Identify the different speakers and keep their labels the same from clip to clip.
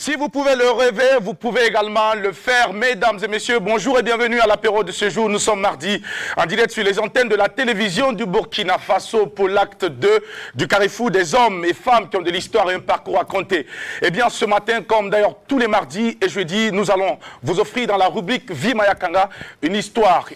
Speaker 1: Si vous pouvez le rêver, vous pouvez également le faire. Mesdames et messieurs, bonjour et bienvenue à l'apéro de ce jour. Nous sommes mardi en direct sur les antennes de la télévision du Burkina Faso pour l'acte 2 du carrefour des hommes et femmes qui ont de l'histoire et un parcours à compter. Eh bien, ce matin, comme d'ailleurs tous les mardis et jeudis, nous allons vous offrir dans la rubrique Vie Mayakanga une histoire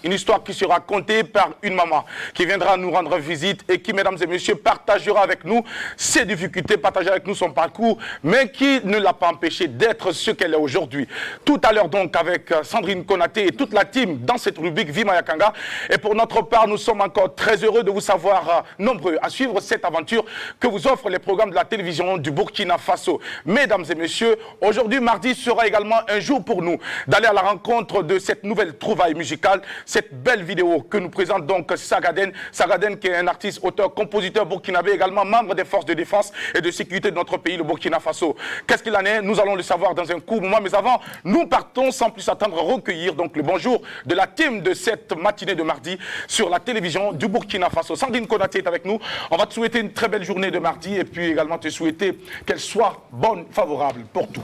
Speaker 1: qui sera contée par une maman qui viendra nous rendre visite et qui, mesdames et messieurs, partagera avec nous ses difficultés, partagera avec nous son parcours, mais qui ne l'a pas empêché d'être ce qu'elle est aujourd'hui. Tout à l'heure donc avec Sandrine Konaté et toute la team dans cette rubrique Vie Mayakanga. Et pour notre part, nous sommes encore très heureux de vous savoir nombreux à suivre cette aventure que vous offrent les programmes de la télévision du Burkina Faso. Mesdames et messieurs, aujourd'hui mardi sera également un jour pour nous d'aller à la rencontre de cette nouvelle trouvaille musicale, cette belle vidéo que nous présente donc Sagaden. Sagaden qui est un artiste, auteur, compositeur burkinabé, également membre des forces de défense et de sécurité de notre pays, le Burkina Faso. Qu'est-ce qu'il en est? Nous allons le savoir dans un court moment, mais avant, nous partons sans plus attendre recueillir donc le bonjour de la team de cette matinée de mardi sur la télévision du Burkina Faso. Sandrine Konaté est avec nous. On va te souhaiter une très belle journée de mardi et puis également te souhaiter qu'elle soit bonne, favorable pour tout.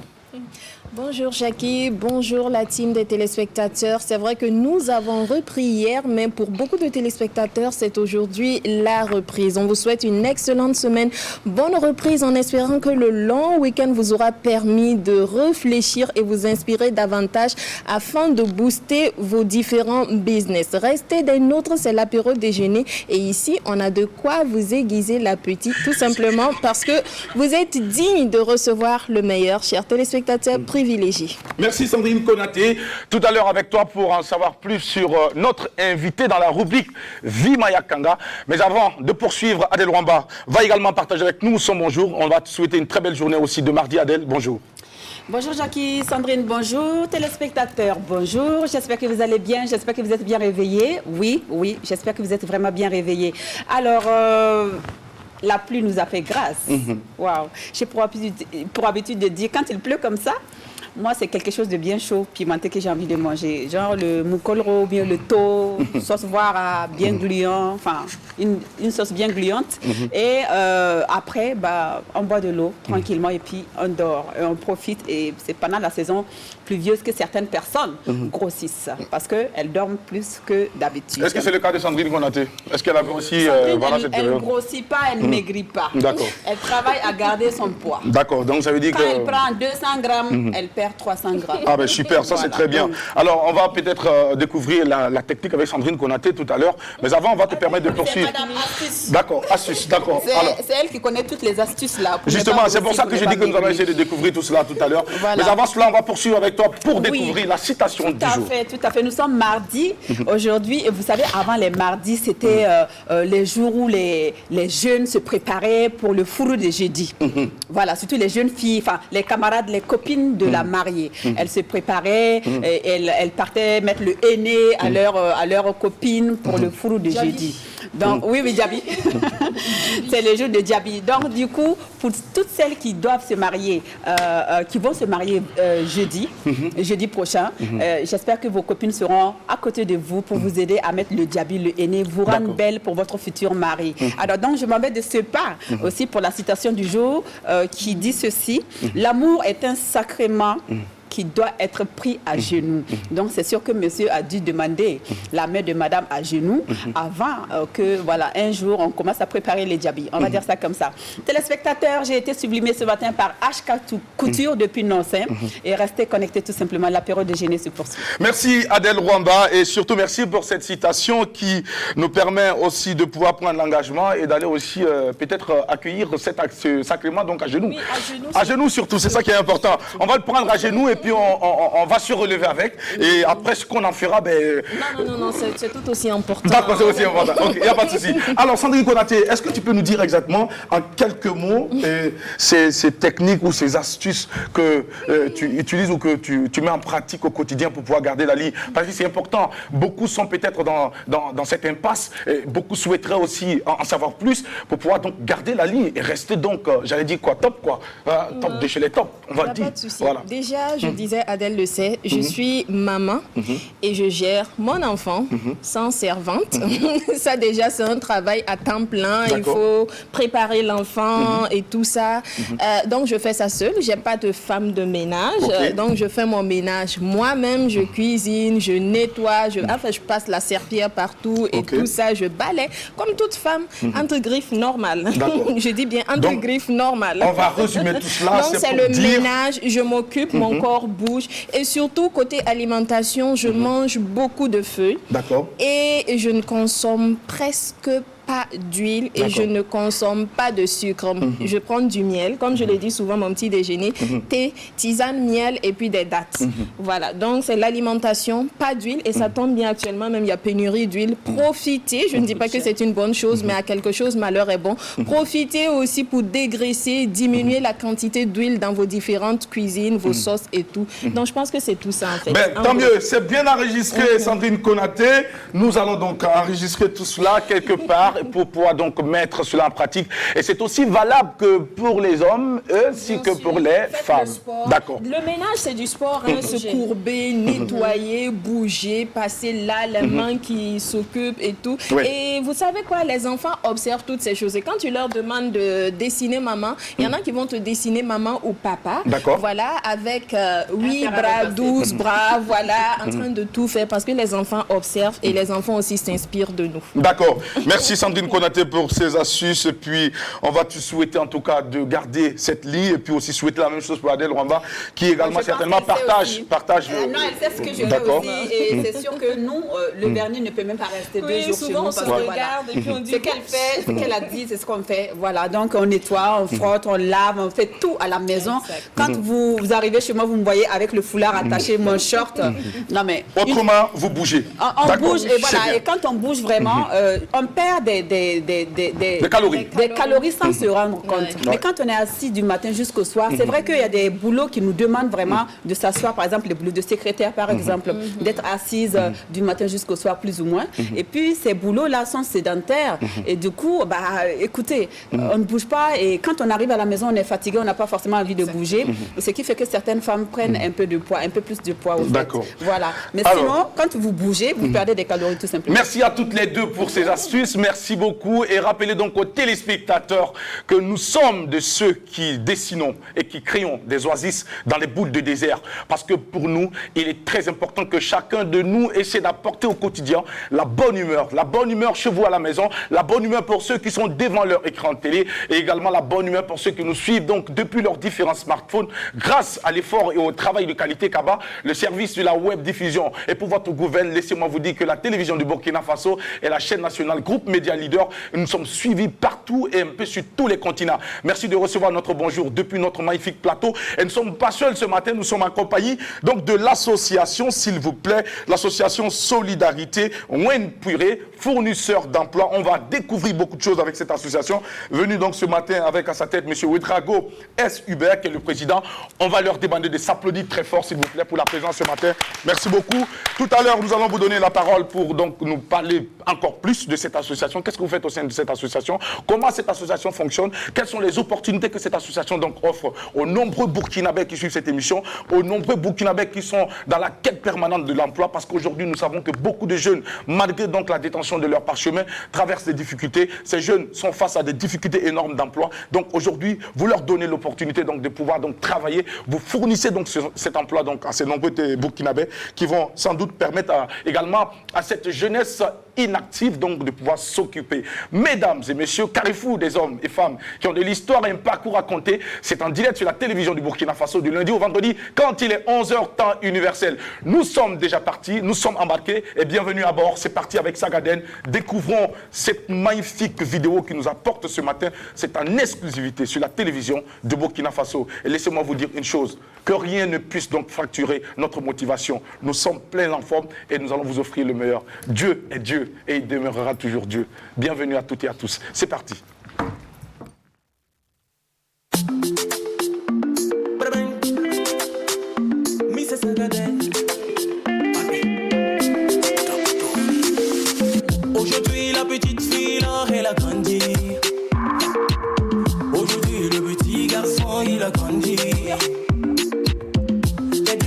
Speaker 2: Bonjour Jackie, bonjour la team des téléspectateurs. C'est vrai que nous avons repris hier, mais pour beaucoup de téléspectateurs, c'est aujourd'hui la reprise. On vous souhaite une excellente semaine. Bonne reprise en espérant que le long week-end vous aura permis de réfléchir et vous inspirer davantage afin de booster vos différents business. Restez des nôtres, c'est l'apéro déjeuner. Et ici, on a de quoi vous aiguiser l'appétit, tout simplement parce que vous êtes digne de recevoir le meilleur, chers téléspectateurs privilégiés.
Speaker 1: Merci Sandrine Konaté. Tout à l'heure avec toi pour en savoir plus sur notre invité dans la rubrique Vie Mayakanga. Mais avant de poursuivre, Adèle Rwamba va également partager avec nous son bonjour. On va te souhaiter une très belle journée aussi de mardi. Adèle, bonjour.
Speaker 3: Bonjour Jackie, Sandrine, bonjour, téléspectateurs, bonjour, j'espère que vous allez bien, j'espère que vous êtes bien réveillés. Oui, j'espère que vous êtes vraiment bien réveillés. Alors, la pluie nous a fait grâce. Waouh. J'ai pour habitude de dire, quand il pleut comme ça, moi, c'est quelque chose de bien chaud, pimenté que j'ai envie de manger. Genre le moukolro, bien le thon, sauce voire bien gluant, enfin, une sauce bien gluante. Et après, bah, on boit de l'eau tranquillement et puis on dort. Et on profite. Et c'est pendant la saison pluvieuse que certaines personnes grossissent parce qu'elles dorment plus que d'habitude.
Speaker 1: Est-ce que c'est le cas de Sandrine Konaté? Est-ce qu'elle a grossi
Speaker 3: elle ne grossit pas, elle ne maigrit pas.
Speaker 1: D'accord.
Speaker 3: Elle travaille à garder son poids.
Speaker 1: D'accord, donc ça veut dire
Speaker 3: Quand elle prend 200 grammes, elle perd 300 grammes.
Speaker 1: Ah ben super, ça c'est très bien. Alors on va peut-être découvrir la technique avec Sandrine Konaté tout à l'heure, mais avant on va te permettre de poursuivre.
Speaker 3: C'est Madame Astuce.
Speaker 1: D'accord, astuce, d'accord.
Speaker 3: C'est elle qui connaît toutes les astuces là.
Speaker 1: Justement, c'est pour ça que je dis que nous allons essayer de découvrir tout cela tout à l'heure.
Speaker 3: Voilà.
Speaker 1: Mais avant cela, on va poursuivre avec toi pour découvrir la citation du jour.
Speaker 3: Tout à fait. Nous sommes mardi aujourd'hui et vous savez, avant les mardis, c'était les jours où les jeunes se préparaient pour le fourreau de jeudi. Voilà, surtout les jeunes filles, enfin les camarades, les copines de la mariée. Elles se préparaient, elles partaient mettre le henné à leur copine pour le fourreau de jeudi. Donc, oui, Djabi. C'est le jour de Djabi. Donc, du coup, pour toutes celles qui doivent se marier, qui vont se marier jeudi prochain, j'espère que vos copines seront à côté de vous pour vous aider à mettre le Djabi, le henné, vous rendre belle pour votre futur mari. Alors, donc, je m'en vais de ce pas aussi pour la citation du jour qui dit ceci. L'amour est un sacrement qui doit être pris à genoux. Donc, c'est sûr que monsieur a dû demander la main de madame à genoux avant que, voilà, un jour, on commence à préparer les djabis. On va dire ça comme ça. Téléspectateurs, j'ai été sublimée ce matin par HK Couture depuis Nonsin et restez connectés tout simplement. L'apéro déjeuner se poursuit.
Speaker 1: Merci Adèle Rwamba et surtout merci pour cette citation qui nous permet aussi de pouvoir prendre l'engagement et d'aller aussi peut-être accueillir ce sacrement donc à genoux.
Speaker 2: Oui, à genoux.
Speaker 1: À genoux surtout, c'est ça qui est important. On va le prendre à genoux et puis on va se relever avec. Et après, ce qu'on en fera, ben...
Speaker 2: Non, c'est tout aussi important.
Speaker 1: D'accord, c'est aussi important. Ok, il n'y a pas de souci. Alors, Sandrine Konaté, est-ce que tu peux nous dire exactement, en quelques mots, ces techniques ou ces astuces que tu utilises ou que tu mets en pratique au quotidien pour pouvoir garder la ligne? Parce que c'est important. Beaucoup sont peut-être dans cette impasse. Et beaucoup souhaiteraient aussi en savoir plus pour pouvoir donc garder la ligne et rester donc, j'allais dire quoi, top quoi. Top de chez les tops, on va le dire.
Speaker 2: Pas de souci.
Speaker 1: Voilà.
Speaker 2: Déjà, je disais, Adèle le sait, je suis maman et je gère mon enfant sans servante. Ça déjà, c'est un travail à temps plein. Il faut préparer l'enfant et tout ça. Donc, je fais ça seule. Je n'ai pas de femme de ménage. Donc, je fais mon ménage moi-même. Je cuisine, je nettoie, je passe la serpillière partout et tout ça. Je balaie comme toute femme entre griffes normales. Je dis bien entre griffes normales.
Speaker 1: On va résumer tout cela.
Speaker 2: Donc, c'est le ménage. Je m'occupe, mon corps bouge. Et surtout, côté alimentation, je mange beaucoup de feuilles.
Speaker 1: D'accord.
Speaker 2: Et je ne consomme presque pas d'huile et je ne consomme pas de sucre. Je prends du miel, comme je le dis souvent, mon petit déjeuner, thé, tisane, miel et puis des dattes. Voilà, donc c'est l'alimentation, pas d'huile et ça tombe bien actuellement, même il y a pénurie d'huile. Profitez, je ne dis pas que c'est une bonne chose, mais à quelque chose, malheur est bon. Profitez aussi pour dégraisser, diminuer la quantité d'huile dans vos différentes cuisines, vos sauces et tout. Donc je pense que c'est tout ça en fait.
Speaker 1: Ben, tant mieux, c'est bien enregistré, Sandrine Konaté. Nous allons donc enregistrer tout cela quelque part pour pouvoir donc mettre cela en pratique. Et c'est aussi valable que pour les hommes, ainsi que pour les femmes. D'accord.
Speaker 2: Le ménage, c'est du sport, hein, se courber, nettoyer, bouger, passer là, les mains qui s'occupent et tout. Et vous savez quoi, les enfants observent toutes ces choses. Et quand tu leur demandes de dessiner maman, il y en a qui vont te dessiner maman ou papa. D'accord. Voilà, avec 8 bras, 12 bras, voilà, en train de tout faire parce que les enfants observent et les enfants aussi s'inspirent de nous.
Speaker 1: D'accord. Merci Sandrine Konaté pour ces astuces. Et puis, on va te souhaiter en tout cas de garder cette ligne. Et puis aussi souhaiter la même chose pour Adèle Rwamba, qui également certainement partage.
Speaker 3: Non, elle sait ce que je fais aussi. Et c'est sûr que nous, le vernis ne peut même pas rester 2 jours chez nous.
Speaker 2: Souvent, on se regarde et puis on dit...
Speaker 3: Ce qu'elle fait, ce qu'elle a dit, c'est ce qu'on fait. Voilà, donc on nettoie, on frotte, on lave, on fait tout à la maison. Quand vous arrivez chez moi, vous me voyez avec le foulard attaché, mon short. Non, mais...
Speaker 1: Autrement, vous bougez.
Speaker 3: On bouge, et voilà. Et quand on bouge vraiment, on perd des calories sans se rendre compte. Mais quand on est assis du matin jusqu'au soir, c'est vrai qu'il y a des boulots qui nous demandent vraiment de s'asseoir, par exemple les boulots de secrétaire par exemple, d'être assise du matin jusqu'au soir plus ou moins. Et puis ces boulots-là sont sédentaires et du coup, écoutez, on ne bouge pas et quand on arrive à la maison, on est fatigué, on n'a pas forcément envie de bouger, ce qui fait que certaines femmes prennent un peu de poids, un peu plus de poids au fait. Voilà. Mais sinon, quand vous bougez, vous perdez des calories tout simplement.
Speaker 1: Merci à toutes les deux pour ces astuces. Merci beaucoup et rappelez donc aux téléspectateurs que nous sommes de ceux qui dessinons et qui créons des oasis dans les boules de désert. Parce que pour nous, il est très important que chacun de nous essaie d'apporter au quotidien la bonne humeur chez vous à la maison, la bonne humeur pour ceux qui sont devant leur écran de télé et également la bonne humeur pour ceux qui nous suivent donc depuis leurs différents smartphones grâce à l'effort et au travail de qualité qu'abat le service de la web diffusion. Et pour votre gouvernement, laissez-moi vous dire que la télévision du Burkina Faso est la chaîne nationale Groupe Média Leader. Nous sommes suivis partout et un peu sur tous les continents. Merci de recevoir notre bonjour depuis notre magnifique plateau. Et nous ne sommes pas seuls ce matin, nous sommes en compagnie donc de l'association, s'il vous plaît, l'association Solidarité Wen Puré, fournisseur d'emploi. On va découvrir beaucoup de choses avec cette association. Venu donc ce matin avec à sa tête M. Ouedraogo S. Hubert, qui est le président. On va leur demander de s'applaudir très fort, s'il vous plaît, pour la présence ce matin. Merci beaucoup. Tout à l'heure, nous allons vous donner la parole pour donc nous parler encore plus de cette association. Qu'est-ce que vous faites au sein de cette association? Comment cette association fonctionne? Quelles sont les opportunités que cette association donc offre aux nombreux Burkinabés qui suivent cette émission, aux nombreux Burkinabés qui sont dans la quête permanente de l'emploi? Parce qu'aujourd'hui, nous savons que beaucoup de jeunes, malgré donc la détention de leur parchemin, traversent des difficultés. Ces jeunes sont face à des difficultés énormes d'emploi. Donc aujourd'hui, vous leur donnez l'opportunité donc de pouvoir donc travailler. Vous fournissez donc cet emploi donc à ces nombreux Burkinabés qui vont sans doute permettre également à cette jeunesse inactive donc de pouvoir s'occuper. Mesdames et messieurs, carrefour des hommes et femmes qui ont de l'histoire et un parcours à compter, c'est en direct sur la télévision du Burkina Faso du lundi au vendredi quand il est 11h temps universel. Nous sommes déjà partis, nous sommes embarqués et bienvenue à bord. C'est parti avec Sagaden. Découvrons cette magnifique vidéo qui nous apporte ce matin. C'est en exclusivité sur la télévision de Burkina Faso. Et laissez-moi vous dire une chose, que rien ne puisse donc fracturer notre motivation. Nous sommes pleins en forme et nous allons vous offrir le meilleur. Dieu est Dieu et il demeurera toujours Dieu. Bienvenue à toutes et à tous. C'est parti.
Speaker 4: Aujourd'hui la petite fille là, elle a grandi. Aujourd'hui le petit garçon il a grandi. Les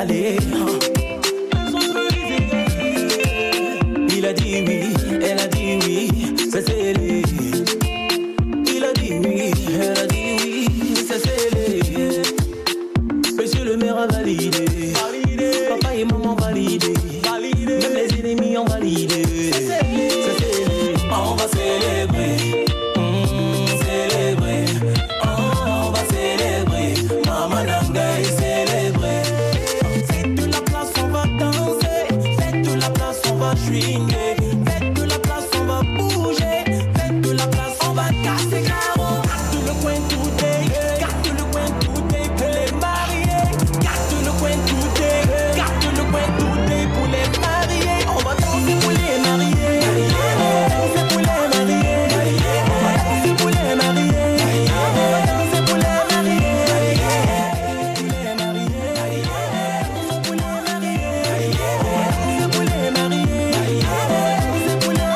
Speaker 4: aller. Il a dit oui, elle a dit oui, c'est scellé. Il a dit oui, elle a dit oui, c'est scellé. Monsieur le maire a validé. Papa et maman validé. Même les ennemis ont validé. C'est scellé. On va célébrer. Célébrer. On va célébrer. Maman Nanga est célébrée. Faites de la place, on va danser. Faites de la place, on va swinguer. Faites de la place, on va bouger. Faites de la place, on va casser carreau. Garde le coin tout day. Garde le coin tout day pour les mariés. Garde le coin tout day. Garde le coin tout day pour les mariés. On va danser pour les mariés. Danser pour les mariés. On va danser pour les mariés. On va danser pour les mariés. Pour les mariés. Danser pour les mariés. Danser pour les mariés. Danser pour les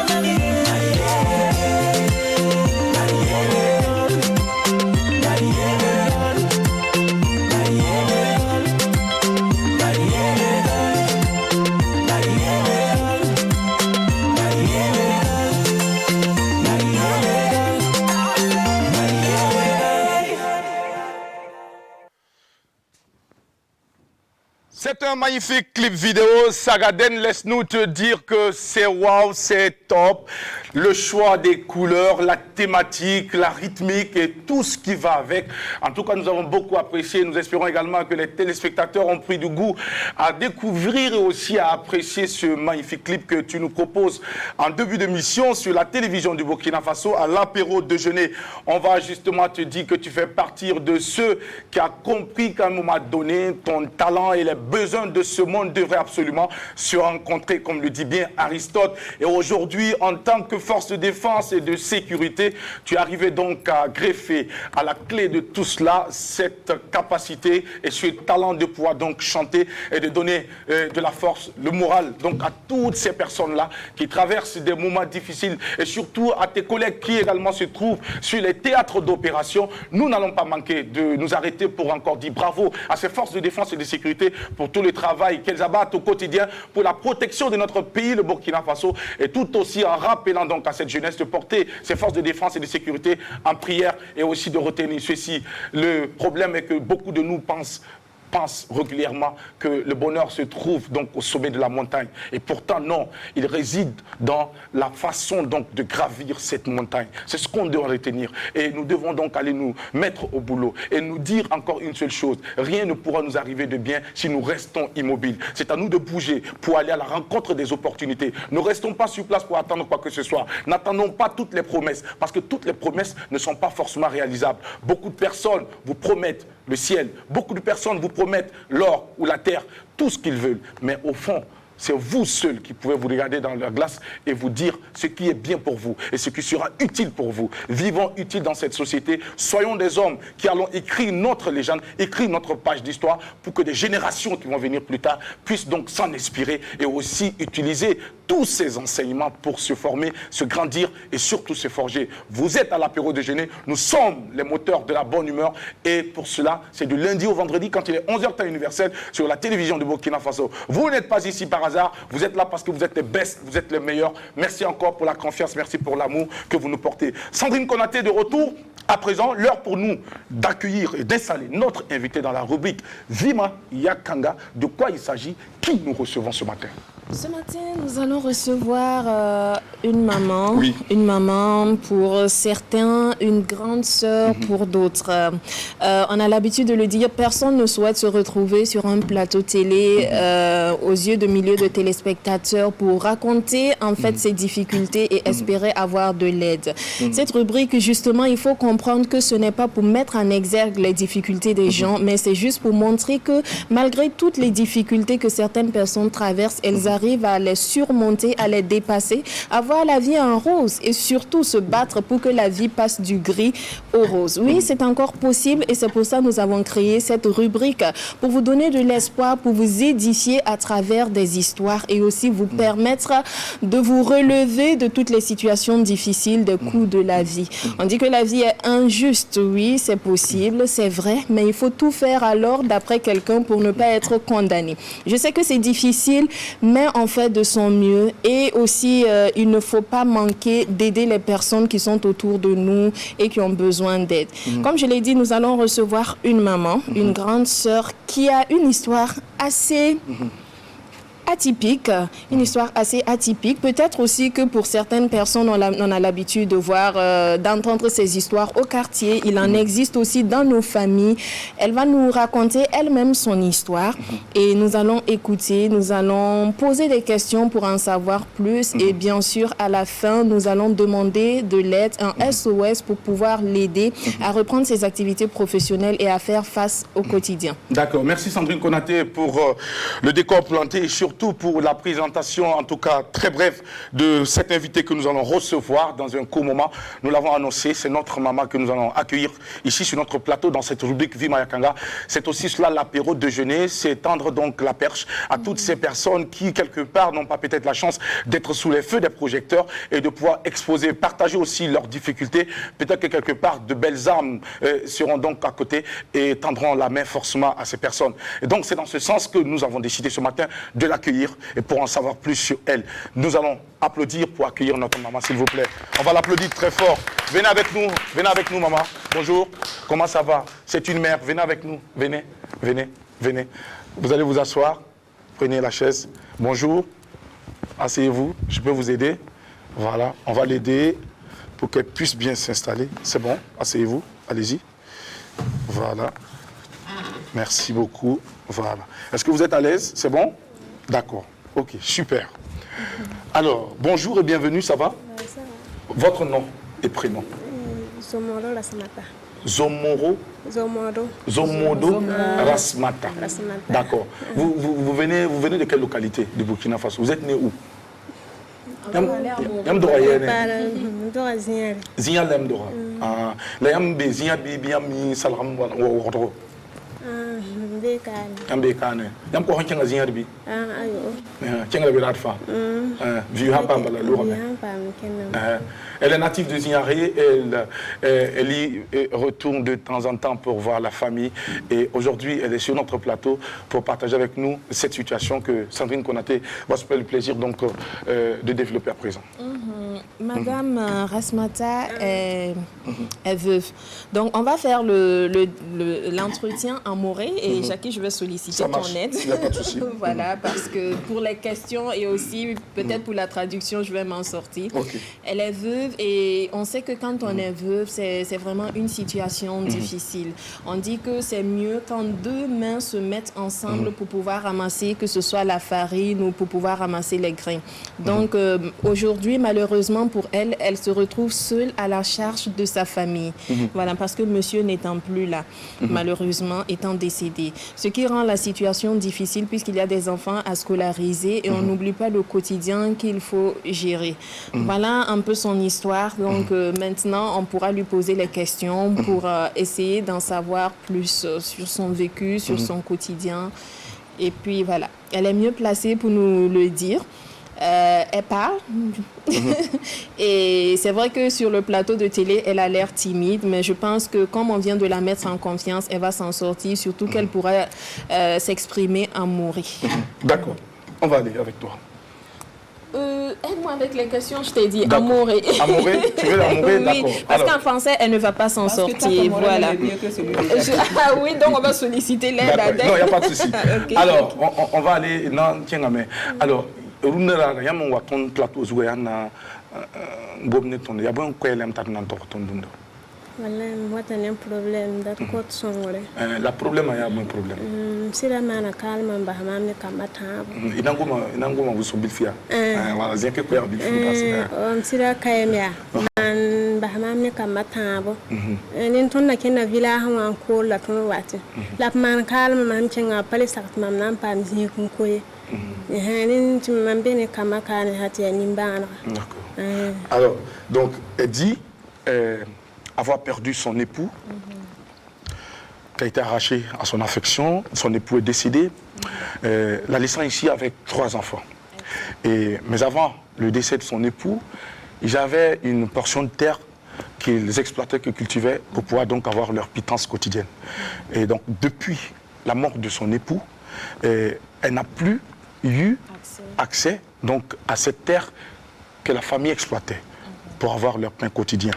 Speaker 1: C'est un magnifique clip vidéo. Sagaden, laisse-nous te dire que c'est waouh, c'est top. Le choix des couleurs, la thématique, la rythmique et tout ce qui va avec. En tout cas, nous avons beaucoup apprécié. Nous espérons également que les téléspectateurs ont pris du goût à découvrir et aussi à apprécier ce magnifique clip que tu nous proposes en début d'émission sur la télévision du Burkina Faso à l'apéro déjeuner. On va justement te dire que tu fais partie de ceux qui ont compris qu'à un moment donné, ton talent et les besoins de ce monde devraient absolument se rencontrer, comme le dit bien Aristote. Et aujourd'hui, en tant que force de défense et de sécurité, tu es arrivé donc à greffer à la clé de tout cela cette capacité et ce talent de pouvoir donc chanter et de donner de la force, le moral donc à toutes ces personnes-là qui traversent des moments difficiles et surtout à tes collègues qui également se trouvent sur les théâtres d'opération. Nous n'allons pas manquer de nous arrêter pour encore dire bravo à ces forces de défense et de sécurité pour tout le travail qu'elles abattent au quotidien pour la protection de notre pays, le Burkina Faso, et tout aussi en rappelant donc à cette jeunesse de porter ces forces de défense et de sécurité en prière et aussi de retenir ceci. Le problème est que beaucoup de nous pensent régulièrement que le bonheur se trouve donc au sommet de la montagne. Et pourtant, non, il réside dans la façon donc de gravir cette montagne. C'est ce qu'on doit retenir. Et nous devons donc aller nous mettre au boulot et nous dire encore une seule chose. Rien ne pourra nous arriver de bien si nous restons immobiles. C'est à nous de bouger pour aller à la rencontre des opportunités. Ne restons pas sur place pour attendre quoi que ce soit. N'attendons pas toutes les promesses, parce que toutes les promesses ne sont pas forcément réalisables. Beaucoup de personnes vous promettent le ciel. Beaucoup de personnes vous promettent l'or ou la terre, tout ce qu'ils veulent. Mais au fond, c'est vous seuls qui pouvez vous regarder dans la glace et vous dire ce qui est bien pour vous et ce qui sera utile pour vous. Vivons utiles dans cette société. Soyons des hommes qui allons écrire notre légende, écrire notre page d'histoire pour que des générations qui vont venir plus tard puissent donc s'en inspirer et aussi utiliser tous ces enseignements pour se former, se grandir et surtout se forger. Vous êtes à l'apéro déjeuner, nous sommes les moteurs de la bonne humeur et pour cela, c'est du lundi au vendredi quand il est 11h temps universel sur la télévision de Burkina Faso. Vous n'êtes pas ici par hasard, vous êtes là parce que vous êtes les best, vous êtes les meilleurs. Merci encore pour la confiance, merci pour l'amour que vous nous portez. Sandrine Konaté de retour. À présent, l'heure pour nous d'accueillir et d'installer notre invité dans la rubrique Vima Yakanga. De quoi il s'agit? Qui nous recevons ce matin?
Speaker 2: Ce matin, nous allons recevoir une maman.
Speaker 1: Oui.
Speaker 2: Une maman pour certains, une grande sœur pour d'autres. On a l'habitude de le dire, personne ne souhaite se retrouver sur un plateau télé aux yeux de milliers de téléspectateurs pour raconter en fait ses difficultés et espérer avoir de l'aide. Cette rubrique, justement, il faut comprendre que ce n'est pas pour mettre en exergue les difficultés des gens, mais c'est juste pour montrer que malgré toutes les difficultés que certaines personnes traversent, elles arrivent arrive à les surmonter, à les dépasser, à voir la vie en rose et surtout se battre pour que la vie passe du gris au rose. Oui, c'est encore possible et c'est pour ça que nous avons créé cette rubrique pour vous donner de l'espoir, pour vous édifier à travers des histoires et aussi vous permettre de vous relever de toutes les situations difficiles, des coups de la vie. On dit que la vie est injuste, oui, c'est possible, c'est vrai, mais il faut tout faire alors d'après quelqu'un pour ne pas être condamné. Je sais que c'est difficile, mais on fait de son mieux et aussi il ne faut pas manquer d'aider les personnes qui sont autour de nous et qui ont besoin d'aide. Comme je l'ai dit, nous allons recevoir une maman, une grande sœur qui a une histoire assez atypique, une histoire assez atypique. Peut-être aussi que pour certaines personnes, on a l'habitude de voir, d'entendre ces histoires au quartier. Il en existe aussi dans nos familles. Elle va nous raconter elle-même son histoire et nous allons écouter, nous allons poser des questions pour en savoir plus et bien sûr, à la fin, nous allons demander de l'aide, un SOS pour pouvoir l'aider à reprendre ses activités professionnelles et à faire face au quotidien.
Speaker 1: D'accord. Merci Sandrine Konaté pour le décor planté et surtout pour la présentation, en tout cas très brève, de cet invité que nous allons recevoir dans un court moment. Nous l'avons annoncé, c'est notre maman que nous allons accueillir ici sur notre plateau dans cette rubrique Vie Mayakanga. C'est aussi cela l'apéro déjeuner, c'est tendre donc la perche à toutes ces personnes qui, quelque part, n'ont pas peut-être la chance d'être sous les feux des projecteurs et de pouvoir exposer, partager aussi leurs difficultés. Peut-être que quelque part, de belles âmes seront donc à côté et tendront la main forcément à ces personnes. Et donc, c'est dans ce sens que nous avons décidé ce matin de l'accueillir. Et pour en savoir plus sur elle, nous allons applaudir pour accueillir notre maman, s'il vous plaît. On va l'applaudir très fort. Venez avec nous, maman. Bonjour, comment ça va? C'est une mère, venez avec nous. Venez, venez, venez. Vous allez vous asseoir, prenez la chaise. Bonjour, asseyez-vous, je peux vous aider. Voilà, on va l'aider pour qu'elle puisse bien s'installer. C'est bon, asseyez-vous, allez-y. Voilà. Merci beaucoup. Voilà. Est-ce que vous êtes à l'aise? C'est bon? D'accord. Ok, super. Alors, bonjour et bienvenue, ça va?
Speaker 5: Ça va.
Speaker 1: Votre nom et prénom?
Speaker 5: Zomoro Rasmata.
Speaker 1: Zomodo Rasmata.
Speaker 5: Rasmata.
Speaker 1: D'accord. Vous venez de quelle localité de Burkina Faso? Vous êtes né où? Zinya Lemdora. La Yambe Zinya Bibiami Salam Woro. Ambekane. Yam ko hankenga Zinya bi.
Speaker 5: Ayo.
Speaker 1: Kenga bi ratfa. Vieux Hamba la Lora. Elle est native de Zignaré, elle y retourne de temps en temps pour voir la famille. Et aujourd'hui, elle est sur notre plateau pour partager avec nous cette situation que Sandrine Konaté va se faire le plaisir donc, de développer à présent.
Speaker 2: Madame Rasmata est veuve. Donc, on va faire l'entretien en moré et Jackie, je vais solliciter ton aide.
Speaker 1: Il n'y a pas de souci.
Speaker 2: Voilà, parce que pour les questions et aussi peut-être pour la traduction, je vais m'en sortir.
Speaker 1: Okay.
Speaker 2: Elle est veuve et on sait que quand on est veuve, c'est vraiment une situation difficile. On dit que c'est mieux quand deux mains se mettent ensemble pour pouvoir ramasser, que ce soit la farine ou pour pouvoir ramasser les grains. Donc, aujourd'hui, malheureusement pour elle, elle se retrouve seule à la charge de sa famille. Voilà, parce que monsieur n'étant plus là, malheureusement étant décédé. Ce qui rend la situation difficile puisqu'il y a des enfants à scolariser et on n'oublie pas le quotidien qu'il faut gérer. Voilà un peu son histoire. Donc maintenant, on pourra lui poser les questions pour essayer d'en savoir plus sur son vécu, sur son quotidien. Et puis voilà, elle est mieux placée pour nous le dire. Elle parle et c'est vrai que sur le plateau de télé, elle a l'air timide, mais je pense que comme on vient de la mettre en confiance, elle va s'en sortir, surtout qu'elle pourra s'exprimer en moré.
Speaker 1: D'accord, on va aller avec toi.
Speaker 2: Aide-moi avec les questions, je t'ai dit, amoré.
Speaker 1: Amoré, tu veux l'amoré,
Speaker 2: oui,
Speaker 1: d'accord.
Speaker 2: Parce qu'en français, elle ne va pas s'en sortir. Voilà.
Speaker 3: Mieux que celui
Speaker 2: Ah oui, donc on va solliciter l'aide d'Adèle.
Speaker 1: Non, il n'y a pas de souci.
Speaker 2: Okay.
Speaker 1: Alors, on va aller dans Tiengame. Alors, Runera, il y a un ton plateau, il y a un gobne ton, il y a un coelem tarnan ton dundo.
Speaker 5: Voilà, moi j'ai un problème d'accord son
Speaker 1: La problème il y a un problème.
Speaker 5: Si la main a calme, bah maman kamata.
Speaker 1: Inangoma vous sommes bilfia. Voilà, j'ai que quoi bilfia.
Speaker 5: Si la kaemia, man bah maam ne kamba tãabo nin tõnd na kẽnda village wã n koolda tõnd wat la b maan kaalmã mam kẽnga pa le sagt mam na n paam zĩig n koye nin tɩ mam be ne kamba kaane ha tɩ yaa nimbãanega.
Speaker 1: Alors, donc, elle dit avoir perdu son époux, qui a été arraché à son affection, son époux est décédé, la laissant ici avec 3 enfants. Mais avant le décès de son époux, ils avaient une portion de terre qu'ils exploitaient, qu'ils cultivaient pour pouvoir donc avoir leur pitance quotidienne. Et donc, depuis la mort de son époux, elle n'a plus eu accès donc, à cette terre que la famille exploitait pour avoir leur pain quotidien.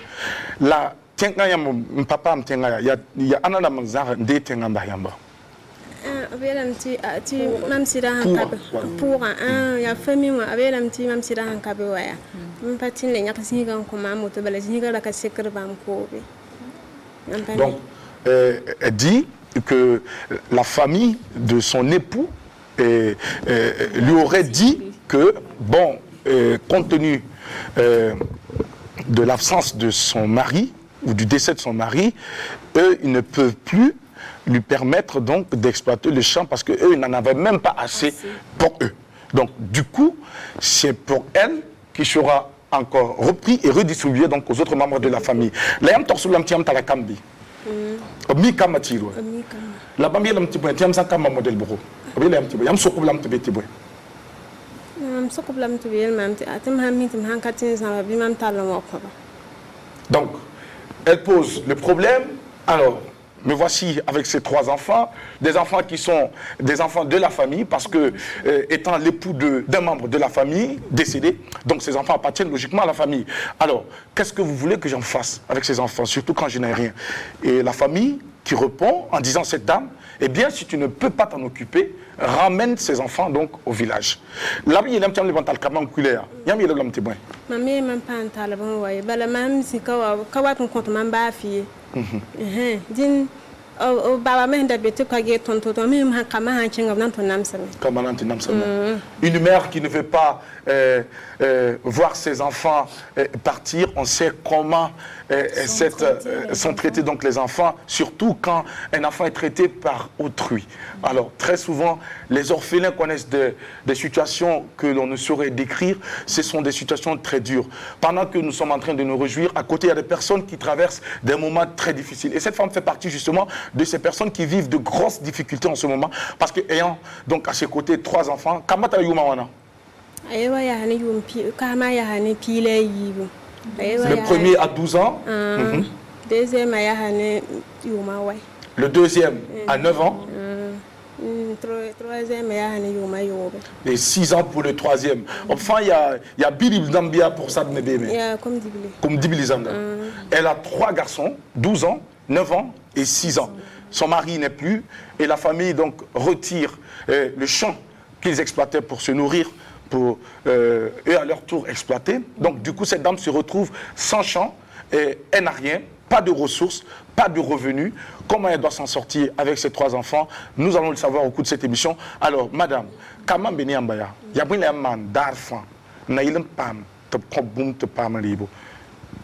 Speaker 1: Là, papa il y a un an de
Speaker 5: abeelam tɩ mam sɩda sẽn ka be pʋʋgã yaa famille wã abeelam tɩ mam sɩda sẽn ka be wa yaa m pa tɩ n le yãk zĩigã n kõ maam woto bala zĩigã ra ka sekr bãmb koobe.
Speaker 1: Donc, elle dit que la famille de son époux lui aurait dit que, bon, compte tenu de l'absence de son mari ou du décès de son mari, eux, ils ne peuvent plus lui permettre donc d'exploiter le champ parce qu'eux, ils n'en avaient même pas assez pour eux. Donc, du coup, c'est pour elle qui sera encore repris et redistribué donc aux autres membres de la famille. La la bambi lam tiboy tiam san kama model boko obi lam tiboy yam sokub lam tibe tiboy
Speaker 5: sokub lam tibe yel mam ti atim ham hitim han katin san bi mam talon woko ba.
Speaker 1: Donc elle pose le problème. Alors me voici avec ces 3 enfants, des enfants qui sont des enfants de la famille parce que étant l'époux d'un membre de la famille décédé, donc ces enfants appartiennent logiquement à la famille. Alors, qu'est-ce que vous voulez que j'en fasse avec ces enfants, surtout quand je n'ai rien? Et la famille qui répond en disant cette dame, eh bien, si tu ne peux pas t'en occuper, ramène ces enfants donc au village. Là, il y a un petit peu de caman couleur. Il y a un petit peu de
Speaker 5: Mamie m'a pas un talibon, ouais. Bala même si kawa ton compte m'a pas fille. Din o baba me nda bete kwa ge tonto to mi ha kama ha chenga nan to namsame.
Speaker 1: Kama nan to namsame. Une mère qui ne veut pas voir ses enfants partir, on sait comment sont traités donc les enfants, surtout quand un enfant est traité par autrui. Alors très souvent, les orphelins connaissent des situations que l'on ne saurait décrire. Ce sont des situations très dures. Pendant que nous sommes en train de nous réjouir, à côté il y a des personnes qui traversent des moments très difficiles. Et cette femme fait partie justement de ces personnes qui vivent de grosses difficultés en ce moment, parce qu'ayant donc à ses côtés 3 enfants, Kamata Yumawana. Le premier à 12 ans. Le deuxième à 9 ans. Et 6 ans pour le troisième. Enfin, il y a Bilib Dambia pour ça de mes bébés. Comme Dibili Zanda. Elle a 3 garçons, 12 ans, 9 ans et 6 ans. Son mari n'est plus et la famille donc retire le champ qu'ils exploitaient pour se nourrir, pour eux à leur tour exploiter. Donc du coup cette dame se retrouve sans champ et elle n'a rien, pas de ressources, pas de revenus. Comment elle doit s'en sortir avec ses 3 enfants? Nous allons le savoir au cours de cette émission. Alors madame, comment Beni Ambaya, il y a un man d'arfan, naïlem pam, te proboum te pam libo.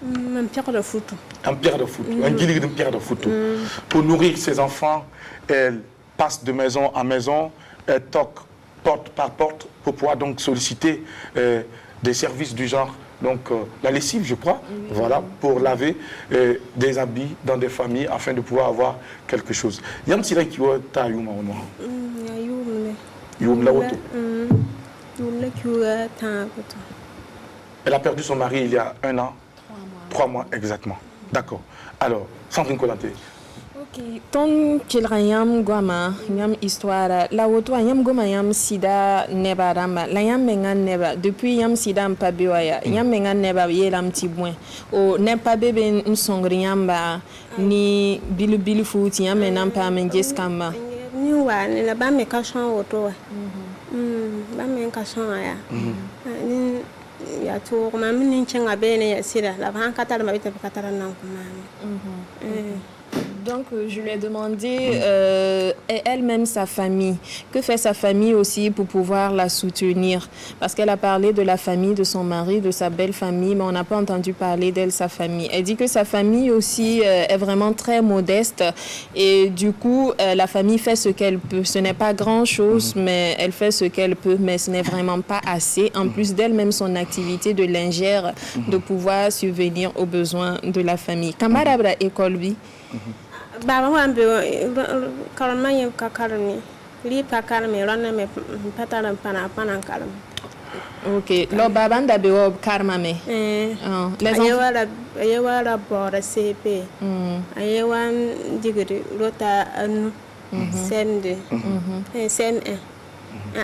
Speaker 5: Un pierre de foot.
Speaker 1: Un pierre de foot, un guilig de pierre de foot. Pour nourrir ses enfants, elle passe de maison en maison, elle toque porte par porte pour pouvoir donc solliciter des services du genre, donc la lessive je crois, voilà, pour laver des habits dans des familles afin de pouvoir avoir quelque chose. Yam tira ki wa ta yuma ono. Yum la woto. Elle a perdu son mari il y a 1 an. 3 mois exactement. D'accord. Alors, Sandrine Kolanté.
Speaker 2: Ok. Ton kilrayam goma yam histoire la woto yam goma yam sida neba ramba la yam menga neba depuis yam sida mpa bewaya yam menga neba yelam tibwen o nepa bebe nsongri yamba ni bilu futi yam menam pa menjes kamba
Speaker 5: ni wa ni la ba me ka chon woto wa ba me ka chon ya ni ya to ma min chenga bene ya sida la ban katara ma bita katara nan kuma
Speaker 2: Donc, je lui ai demandé elle-même sa famille. Que fait sa famille aussi pour pouvoir la soutenir? Parce qu'elle a parlé de la famille de son mari, de sa belle famille, mais on n'a pas entendu parler d'elle, sa famille. Elle dit que sa famille aussi est vraiment très modeste et du coup, la famille fait ce qu'elle peut. Ce n'est pas grand-chose, mais elle fait ce qu'elle peut, mais ce n'est vraiment pas assez. En plus d'elle-même, son activité de lingère, de pouvoir subvenir aux besoins de la famille. Camarade école, oui.
Speaker 5: Baba wan be karam ma yem ka karmi li pa karmi ronna me pataram pana karam.
Speaker 2: Ok. Lo baban da be wo karmame. Les enfants
Speaker 5: Ayewala bora CP. Ayewan digri rota anu sende. Sen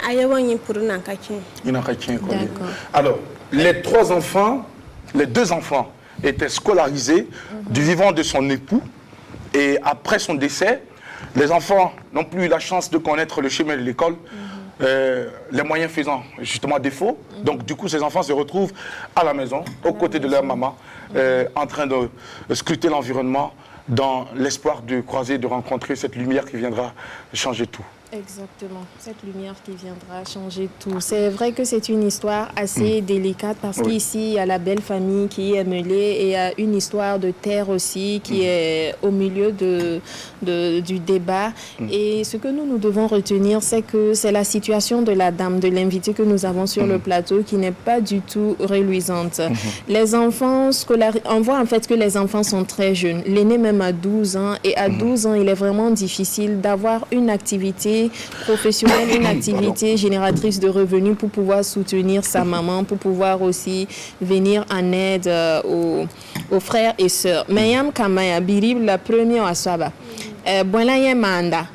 Speaker 5: ayewan yin pour nan kakin.
Speaker 2: D'accord.
Speaker 1: Alors, les deux enfants étaient scolarisés du vivant de son époux. Et après son décès, les enfants n'ont plus eu la chance de connaître le chemin de l'école, les moyens faisant justement défaut. Donc du coup, ces enfants se retrouvent à la maison, aux côtés de leur maman, en train de scruter l'environnement dans l'espoir de croiser, de rencontrer cette lumière qui viendra changer tout.
Speaker 2: Exactement, cette lumière qui viendra changer tout. C'est vrai que c'est une histoire assez délicate parce qu'ici, il y a la belle famille qui est mêlée et il y a une histoire de terre aussi qui est au milieu du débat. Et ce que nous devons retenir, c'est que c'est la situation de la dame, de l'invité que nous avons sur le plateau qui n'est pas du tout reluisante. Les enfants scolarisés, on voit en fait que les enfants sont très jeunes. L'aîné même à 12 ans et à 12 ans, il est vraiment difficile d'avoir une activité professionnelle, une activité génératrice de revenus pour pouvoir soutenir sa maman, pour pouvoir aussi venir en aide aux frères et sœurs. Mais yam kamaya birib la première aswaba. Bon là manda.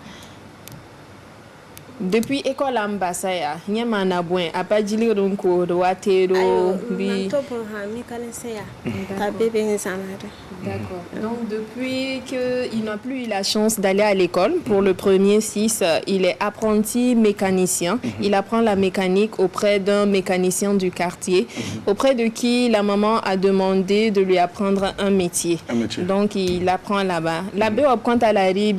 Speaker 2: Depuis école ambassaya, nyamana bon a pas dit le ronco de watero bi. D'accord. Donc depuis qu'il n'a plus eu la chance d'aller à l'école pour le premier 6, il est apprenti mécanicien. Il apprend la mécanique auprès d'un mécanicien du quartier, auprès de qui la maman a demandé de lui apprendre un métier. Donc il apprend là-bas. Là-bas, quand elle arrive,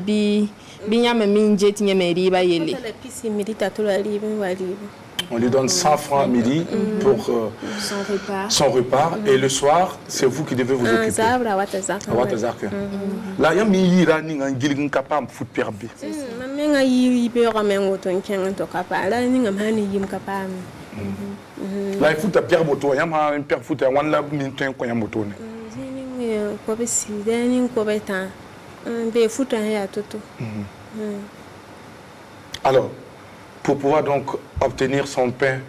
Speaker 1: on lui donne 100 francs à midi pour son repas. Et le soir, c'est vous qui devez vous occuper. Là, il y a mis un gilgin capable de foutre pierre B. Là, il faut ta pierre moto. Il y a un pierre foot. Il y a un minute qu'on y a moto. Alors, pour pouvoir donc obtenir son pain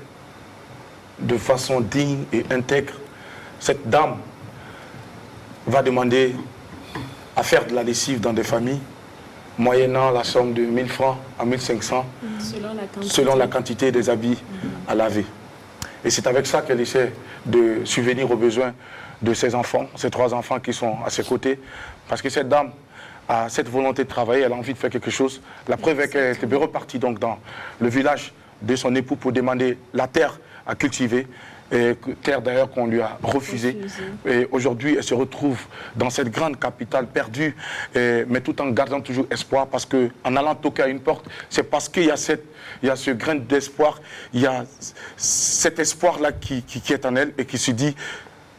Speaker 1: de façon digne et intègre, cette dame va demander à faire de la lessive dans des familles, moyennant la somme de 1000 francs à 1500, selon la quantité des habits à laver. Et c'est avec ça qu'elle essaie de subvenir aux besoins de ses enfants, ces 3 enfants qui sont à ses côtés, parce que cette dame a cette volonté de travailler, elle a envie de faire quelque chose. La preuve est qu'elle était repartie donc dans le village de son époux pour demander la terre à cultiver, et terre d'ailleurs qu'on lui a refusée. Et aujourd'hui, elle se retrouve dans cette grande capitale perdue, mais tout en gardant toujours espoir, parce qu'en allant toquer à une porte, c'est parce qu'il y a ce grain d'espoir, il y a cet espoir-là qui est en elle et qui se dit,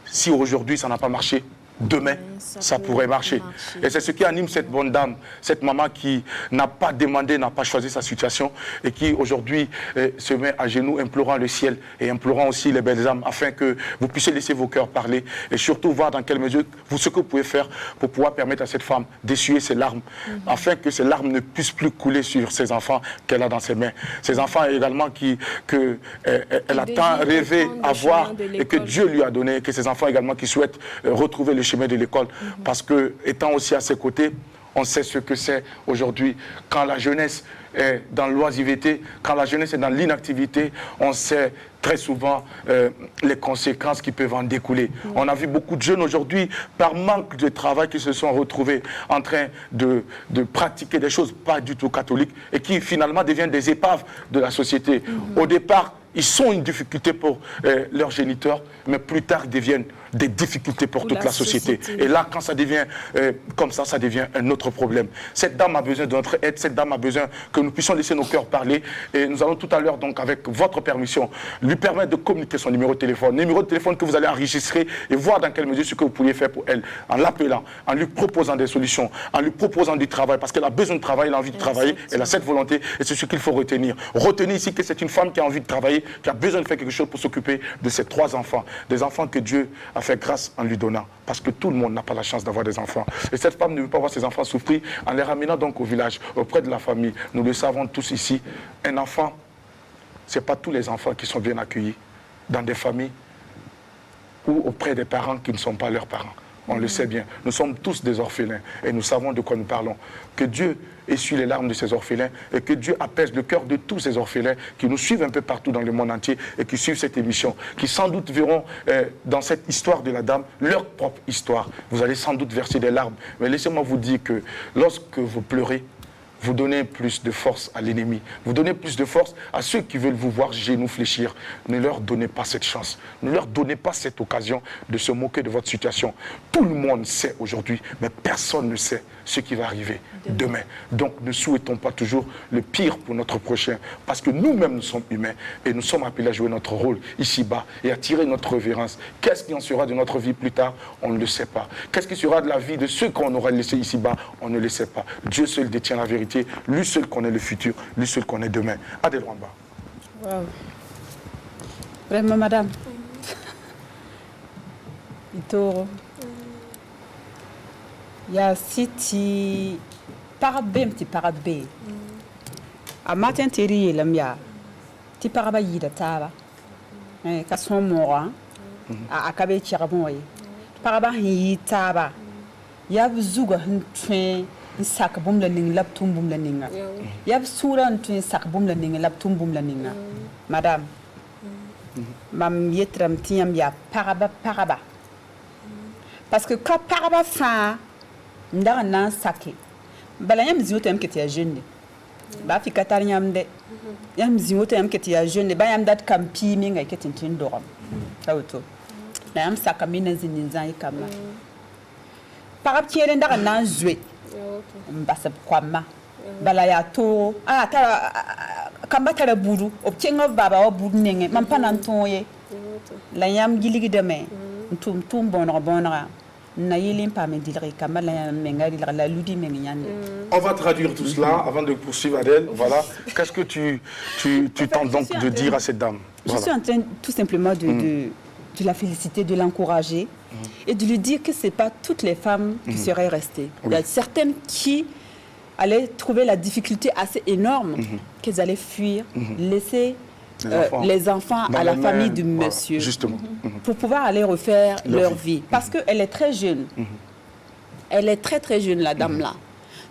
Speaker 1: si aujourd'hui ça n'a pas marché, demain, ça pourrait marcher. Et c'est ce qui anime cette bonne dame, cette maman qui n'a pas demandé, n'a pas choisi sa situation et qui aujourd'hui se met à genoux implorant le ciel et implorant aussi les belles âmes afin que vous puissiez laisser vos cœurs parler et surtout voir dans quelle mesure, ce que vous pouvez faire pour pouvoir permettre à cette femme d'essuyer ses larmes afin que ces larmes ne puissent plus couler sur ses enfants qu'elle a dans ses mains. Ces enfants également qu'elle a tant rêvé avoir et que Dieu lui a donné, que ces enfants également qui souhaitent retrouver le chemin de l'école. Parce que, étant aussi à ses côtés, on sait ce que c'est aujourd'hui. Quand la jeunesse est dans l'oisiveté, quand la jeunesse est dans l'inactivité, on sait très souvent les conséquences qui peuvent en découler. On a vu beaucoup de jeunes aujourd'hui, par manque de travail, qui se sont retrouvés en train de pratiquer des choses pas du tout catholiques et qui finalement deviennent des épaves de la société. Au départ, ils sont une difficulté pour leurs géniteurs, mais plus tard ils deviennent des difficultés pour toute la société. Et là, quand ça devient comme ça devient un autre problème. Cette dame a besoin de notre aide, cette dame a besoin que nous puissions laisser nos cœurs parler. Et nous allons tout à l'heure, donc, avec votre permission, lui permettre de communiquer son numéro de téléphone que vous allez enregistrer et voir dans quelle mesure ce que vous pourriez faire pour elle, en l'appelant, en lui proposant des solutions, en lui proposant du travail, parce qu'elle a besoin de travail, elle a envie de travailler, elle a cette volonté, et c'est ce qu'il faut retenir. Retenez ici que c'est une femme qui a envie de travailler, qui a besoin de faire quelque chose pour s'occuper de ses 3 enfants, des enfants que Dieu a fait grâce en lui donnant, parce que tout le monde n'a pas la chance d'avoir des enfants. Et cette femme ne veut pas voir ses enfants souffrir en les ramenant donc au village, auprès de la famille. Nous le savons tous ici, un enfant, ce n'est pas tous les enfants qui sont bien accueillis dans des familles ou auprès des parents qui ne sont pas leurs parents. On le sait bien. Nous sommes tous des orphelins et nous savons de quoi nous parlons. Que Dieu essuie les larmes de ces orphelins et que Dieu apaise le cœur de tous ces orphelins qui nous suivent un peu partout dans le monde entier et qui suivent cette émission, qui sans doute verront dans cette histoire de la dame leur propre histoire. Vous allez sans doute verser des larmes. Mais laissez-moi vous dire que lorsque vous pleurez, vous donnez plus de force à l'ennemi. Vous donnez plus de force à ceux qui veulent vous voir genoux fléchir. Ne leur donnez pas cette chance. Ne leur donnez pas cette occasion de se moquer de votre situation. Tout le monde sait aujourd'hui, mais personne ne sait ce qui va arriver demain. Donc ne souhaitons pas toujours le pire pour notre prochain, parce que nous-mêmes nous sommes humains et nous sommes appelés à jouer notre rôle ici-bas et à tirer notre révérence. Qu'est-ce qui en sera de notre vie plus tard? On ne le sait pas. Qu'est-ce qui sera de la vie de ceux qu'on aura laissés ici-bas? On ne le sait pas. Dieu seul détient la vérité, lui seul connaît le futur, lui seul connaît demain. Adèle Rwamba.
Speaker 3: Wow. Vraiment, madame. Itoro. Ya siti parabem ti parabe. A matin teri yelam ya ti paraba yida taba. Ka son mora a akabe chirabon yi. Paraba yi taba. Ya buzuga ntwe sak bum la ning laptum bum la ninga. Ya sura ntwe sak bum la ning laptum bum la ninga. Madame. Mam yetram tiam ya paraba. Parce que quand paraba fa ndara nan sake bala yam ziwoto yam keti ya jeune ba fi katar yam de yam ziwoto yam keti ya jeune ba yam dat kampi mi ngai keti tin doram tawto na yam saka mina zinin zan kama parab tiere ndara nan zwe mbasa kwama bala ya to ta kamba tara buru obchenga baba wa buru nenge mampana ntoye la yam giligi de me tum bonra on
Speaker 1: va traduire tout cela avant de poursuivre Adèle. Voilà. Qu'est-ce que tu tentes donc de dire à cette dame?
Speaker 3: Je suis en train tout simplement de la féliciter, de l'encourager et de lui dire que ce n'est pas toutes les femmes qui seraient restées. Il y a certaines qui allaient trouver la difficulté assez énorme qu'elles allaient fuir, laisser les enfants à la famille du monsieur,
Speaker 1: justement.
Speaker 3: Pour pouvoir aller refaire leur vie. Parce qu'elle est très jeune. Elle est très très jeune, la dame-là.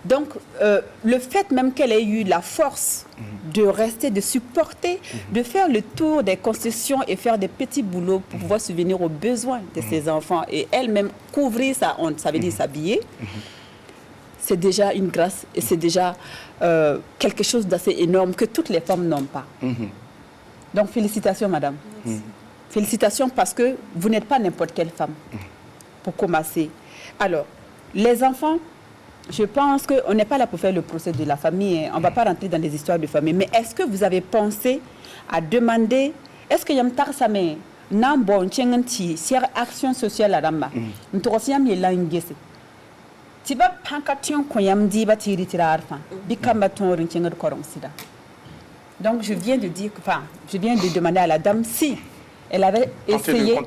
Speaker 3: Donc, le fait même qu'elle ait eu la force de rester, de supporter, de faire le tour des concessions et faire des petits boulots pour pouvoir subvenir aux besoins de ses enfants et elle-même couvrir sa honte, ça veut dire s'habiller, c'est déjà une grâce et c'est déjà quelque chose d'assez énorme que toutes les femmes n'ont pas. Donc, félicitations, madame. Félicitations parce que vous n'êtes pas n'importe quelle femme, pour commencer. Alors, les enfants, je pense qu'on n'est pas là pour faire le procès de la famille. On ne va pas rentrer dans des histoires de famille. Mais est-ce que vous avez pensé à demander, est-ce que y a un samé, nan bon tchenganti, si action sociale à Ramba, n'torosiam y l'ingese. Tiba pankation koyam di batiri tirarfan, bikamba ton rinchen korong sida. Donc, je viens de dire, enfin, je viens de demander à la dame si elle avait essayé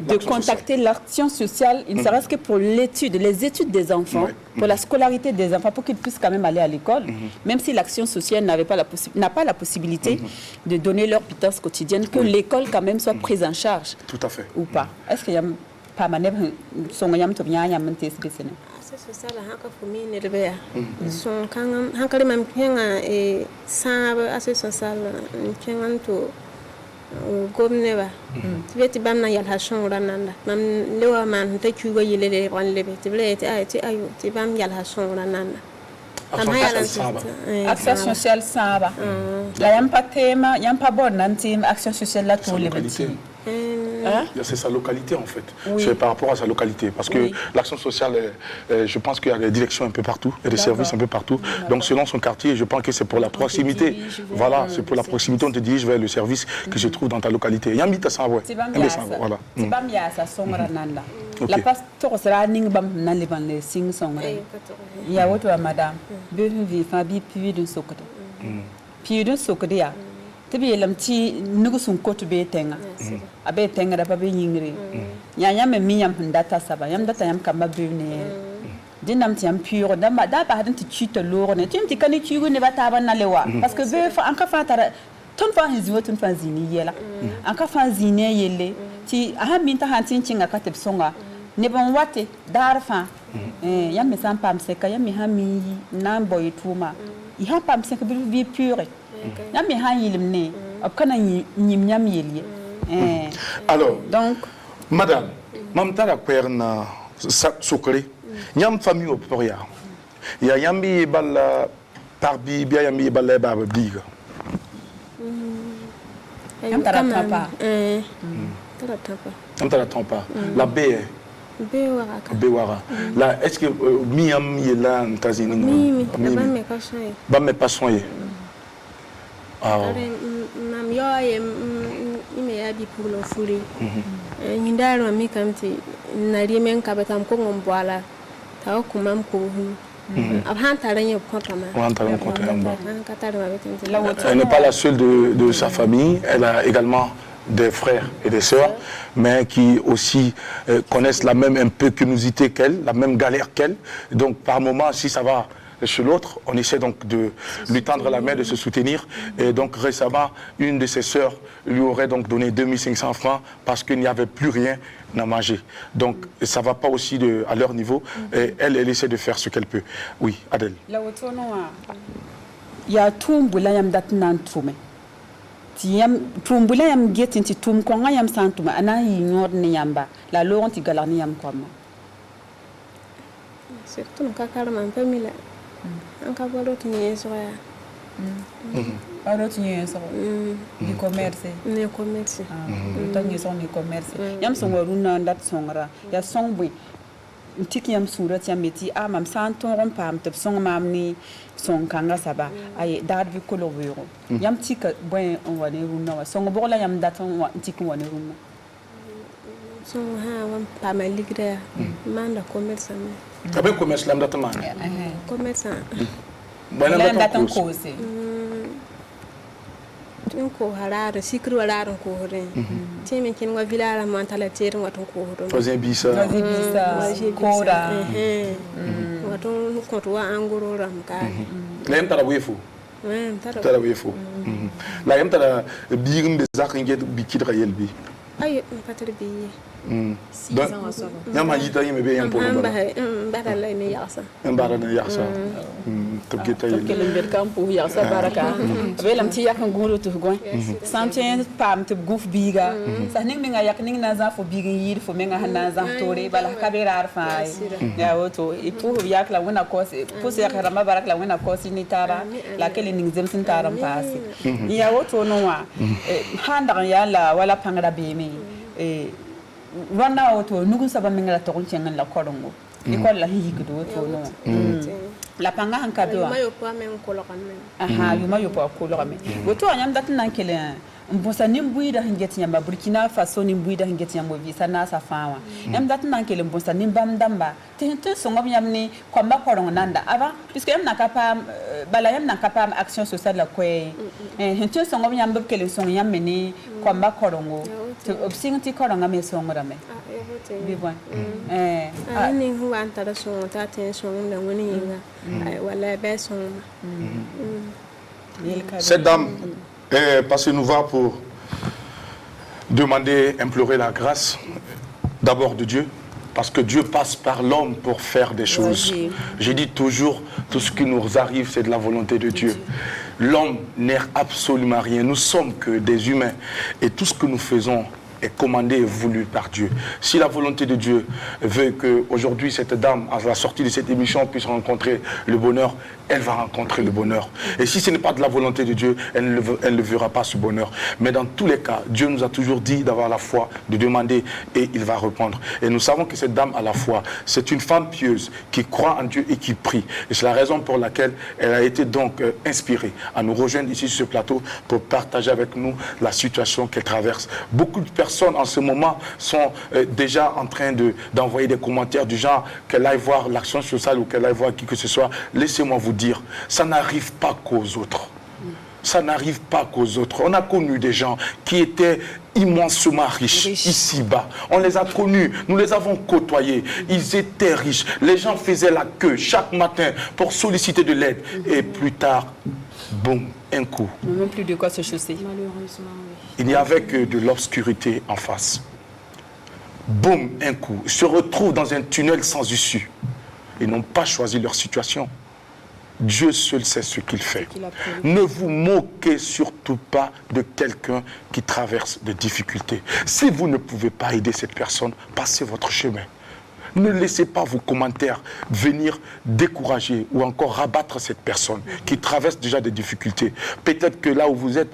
Speaker 3: de contacter l'action sociale, il ne serait-ce que pour l'étude, les études des enfants, pour la scolarité des enfants, pour qu'ils puissent quand même aller à l'école, même si l'action sociale n'a pas la possibilité de donner leur pitance quotidienne, que l'école quand même soit prise en charge.
Speaker 1: Tout à fait.
Speaker 3: Ou pas. Est-ce qu'il y a pas manèvre, son yam to bien yam tes spécial.
Speaker 5: C'est ça là, haka fumi ne de bea. Son kan hankali mam kenga e sanga association sal kengan to gomne ba. Tibeti banna yal hashon rananda. Mam lewa man ta kugo yele wan lebe. Tibele ti ay ti ayo ti bam yal hashon rananda.
Speaker 1: Action sociale Samba.
Speaker 3: Action sociale Samba. Là, il n'y a pas de thème, il n'y a pas bon thème, action sociale là, tous les petits.
Speaker 1: C'est sa localité en fait.
Speaker 3: Oui.
Speaker 1: C'est par rapport à sa localité. Parce que l'action sociale, je pense qu'il y a des directions un peu partout, il y a des services un peu partout. Donc selon son quartier, je pense que c'est pour la proximité. Voilà, c'est pour la proximité, on te dirige vers le service que se trouve dans ta localité. Il y a un mythe à ça, ouais. Voilà.
Speaker 3: C'est pas bien ça, songra nanda. La pasteur sera ning bam nan liban le sing songra. Il y a autre madame. Bevin vi fa bi puis d'un sokoto. Puis d'un sokoto ya. Tebi lam ti nugu sun kotu be tenga. Abe tenga da ba be yingri. Ya me mi yam data saba yam data yam kamba be ne. Dinam ti yam pure da ba hadin ti chute loro ne. Tim ti kani chigu ne ba ta ba na lewa parce que be fa anka fa tara ton fa hizo ton fa zini yela. Anka fa zini yele ti aha min ta hantin cinga ka teb songa ne ban wate dar fa yam me sam pam se ka yam mi ha mi nan boy tuma I ha pam se ka bi pure. Yam mi ha yilim ne ab kana nyim nyam yeli.
Speaker 1: Alors,
Speaker 3: donc
Speaker 1: madame, mam tala perna sokre. Nyam famille au Poria. Ya yambi balla parbi bia yambi balla baba biga.
Speaker 3: yam tara papa.
Speaker 1: Yam tala tampa. La baie. Bewara. Là, est-ce que Miam est là en Tazini?
Speaker 5: Mi,
Speaker 1: ba me pas soigné. Ah.
Speaker 5: Mam yo ye ime ya bi pour le fourri. Nyindaro mi kamti na rimen kabetam ko ngomboala. Ta ko mam ko hu. Abhan taranye kontrama.
Speaker 1: Elle n'est pas la seule de sa famille, elle a également des frères et des sœurs, mais qui aussi connaissent la même impécuniosité qu'elle, la même galère qu'elle. Donc par moment, si ça va chez l'autre, on essaie donc de lui tendre la main, de se soutenir. Et donc récemment, une de ses sœurs lui aurait donc donné 2500 francs parce qu'il n'y avait plus rien à manger. Donc ça ne va pas aussi à leur niveau. Et elle essaie de faire ce qu'elle peut. Oui, Adèle.
Speaker 3: Il y a tout le monde qui est tiam tumbula yam getin ti tum ko ngayam santuma ana yi nyor ni yamba la loron ti galar ni yam ko ma
Speaker 5: surtout ka karma un peu mila an ka bodo ti ni so ya
Speaker 3: aro ti ni so di commerce
Speaker 5: ni commerce
Speaker 3: to ni so ni commerce yam so waruna ndat songra ya songbu ntiki yam surat yam meti mam santon ron pam te song mam ni son kanga saba ay dar vi kolo wero yam tika boy on wane runa wa song bola yam daton wa ntiki wane runa
Speaker 5: so ha wan pa ma ligra manda commerce am
Speaker 1: Abe commerce lam daton man
Speaker 5: commerce
Speaker 1: bana
Speaker 3: daton ko se
Speaker 5: tun ko harare sikru walaran ko hore teme kin wa vilala man tala terin watun ko hore
Speaker 1: faisait bisa
Speaker 3: kora
Speaker 5: watun ko to wa angoro ram ka
Speaker 1: la yam tara wefu tara wefu la yam tara biirim de zakin get bi kidra yelbi
Speaker 5: ay patar bi
Speaker 2: 6 ans à ça.
Speaker 1: Yam hayita yeme be yam polo
Speaker 5: bara la ni yasa
Speaker 1: mbara na yasa tabgeta yel
Speaker 3: kelen ber kampu ya sa baraka belam ti yakan gulu tu goy santen pam te guf biga sa ning ninga yak ning na za fo biga yir fo menga hana za tore bala kabera arfa ya woto e pour yak la wona ko se pour se yakara ma barak la wona ko si ni tara la kelen ning zem sin taram pasi ya woto no wa handa ya la wala pangara be me wana woto nugun saba menga to nchenga la korongo école la hikudo woto no la panga hanka do
Speaker 5: mayo po men ko lo kan men
Speaker 3: aha yu mayo po ko lo men woto anyam dat nan kele mbosa nimbuida hingeti nyamba Burkina Faso nimbuida hingeti nyamba visa na safawa yam dat nan kele mbosa nimbam damba te songo yamni ko ma korongo nanda ava puisque yam nakapa bala yam nakapa action sociale la ko te songo yamba kele songo yamni ko ma korongo te obsinti koronga me songo rame bi bon
Speaker 5: ni huwa antara songo ta ten songo da woni yinga wala be songo
Speaker 1: cette dame est passée nous voir pour demander, implorer la grâce d'abord de Dieu, parce que Dieu passe par l'homme pour faire des choses. Je dis toujours, tout ce qui nous arrive, c'est de la volonté de Dieu. L'homme n'est absolument rien. Nous sommes que des humains. Et tout ce que nous faisons est commandée et voulue par Dieu. Si la volonté de Dieu veut qu'aujourd'hui cette dame, à la sortie de cette émission, puisse rencontrer le bonheur, elle va rencontrer le bonheur. Et si ce n'est pas de la volonté de Dieu, elle ne verra pas ce bonheur. Mais dans tous les cas, Dieu nous a toujours dit d'avoir la foi, de demander et il va répondre. Et nous savons que cette dame a la foi. C'est une femme pieuse qui croit en Dieu et qui prie. Et c'est la raison pour laquelle elle a été donc inspirée à nous rejoindre ici sur ce plateau pour partager avec nous la situation qu'elle traverse. Beaucoup de personnes en ce moment sont déjà en train d'envoyer des commentaires du genre qu'elle aille voir l'action sociale ou qu'elle aille voir qui que ce soit. Laissez-moi vous dire, ça n'arrive pas qu'aux autres. Ça n'arrive pas qu'aux autres. On a connu des gens qui étaient immensement riches ici-bas. On les a connus, nous les avons côtoyés. Ils étaient riches. Les gens faisaient la queue chaque matin pour solliciter de l'aide. Et plus tard, boum, un coup.
Speaker 3: Même plus de quoi se chausser.
Speaker 5: Malheureusement, oui.
Speaker 1: Il n'y avait que de l'obscurité en face. Boum, un coup. Ils se retrouvent dans un tunnel sans issue. Ils n'ont pas choisi leur situation. Dieu seul sait ce qu'il fait. Ne vous moquez surtout pas de quelqu'un qui traverse des difficultés. Si vous ne pouvez pas aider cette personne, passez votre chemin. Ne laissez pas vos commentaires venir décourager ou encore rabattre cette personne qui traverse déjà des difficultés. Peut-être que là où vous êtes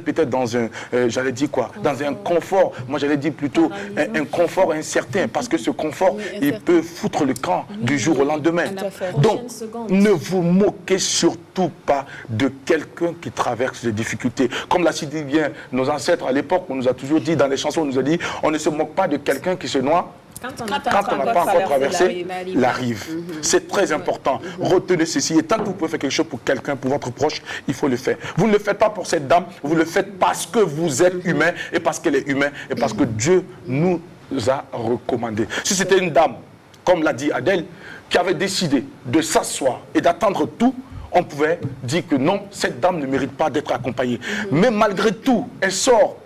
Speaker 1: peut-être dans un, j'allais dire quoi, dans un confort. Moi, j'allais dire plutôt un confort incertain parce que ce confort, il peut foutre le camp du jour au lendemain. Donc, ne vous moquez surtout pas de quelqu'un qui traverse des difficultés. Comme l'a dit bien nos ancêtres à l'époque, on nous a toujours dit, dans les chansons, on nous a dit, on ne se moque pas de quelqu'un qui se noie quand on n'a pas encore traversé la rive. C'est très important. Retenez ceci. Et tant que vous pouvez faire quelque chose pour quelqu'un, pour votre proche, il faut le faire. Vous ne le faites pas pour cette dame, vous le faites parce que vous êtes humain et parce qu'elle est humaine et parce que Dieu nous a recommandé. Si c'était une dame, comme l'a dit Adèle, qui avait décidé de s'asseoir et d'attendre tout, on pouvait dire que non, cette dame ne mérite pas d'être accompagnée. Mais malgré tout, elle sort.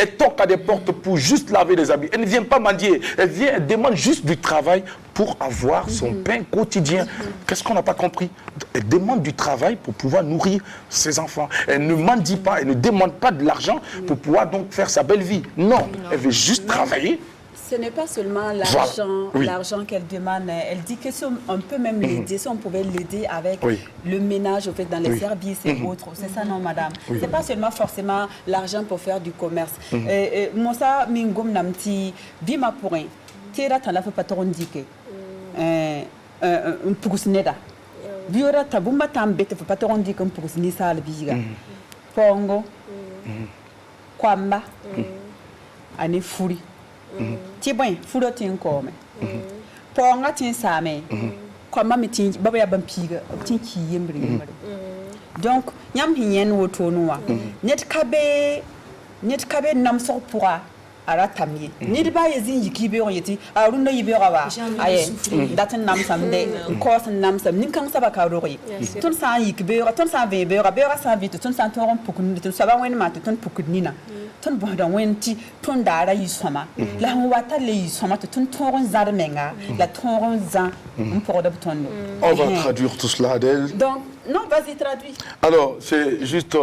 Speaker 1: Elle toque à des portes pour juste laver des habits. Elle ne vient pas mendier. Elle demande juste du travail pour avoir son pain quotidien. Qu'est-ce qu'on n'a pas compris? Elle demande du travail pour pouvoir nourrir ses enfants. Elle ne mendie pas, elle ne demande pas de l'argent pour pouvoir donc faire sa belle vie. Non, elle veut juste travailler.
Speaker 3: Ce n'est pas seulement l'argent qu'elle demande. Elle dit que si on peut même l'aider, si on pouvait l'aider avec le ménage, au fait, dans les services et autres. C'est ça, non, madame? Ce n'est pas seulement forcément l'argent pour faire du commerce. Mosa Mingom Namti, Bima Pourin, Tira Talafa Patron Dike, un Poukusneda. Biora Tabumba Tambete for Patron Dike, un Poukusnisa Albiga. Pongo, Kwamba, Ane Furi. Ti bon fudo tin ko me po nga tin sa me ko ma mi tin baba ya ban piga tin ki yembre donc nyam hinyen woto no wa net kabe nam so pourra ara tamye ni de ba yezin yikibe on yeti arun no yibe ba aye datin nam samde ko san nam sam nin kan saba ka rori ton sa yikibe ton sa be be sa vite ton sa ton pokun ton saba wen ma ton pokudnina ton boda wenti ton dara yisoma la wata le yisoma ton toron zarmenga la toron zan pour de ton.
Speaker 1: On va traduire tout cela, Adèle.
Speaker 3: Donc non, vas-y, traduis.
Speaker 1: Alors, c'est juste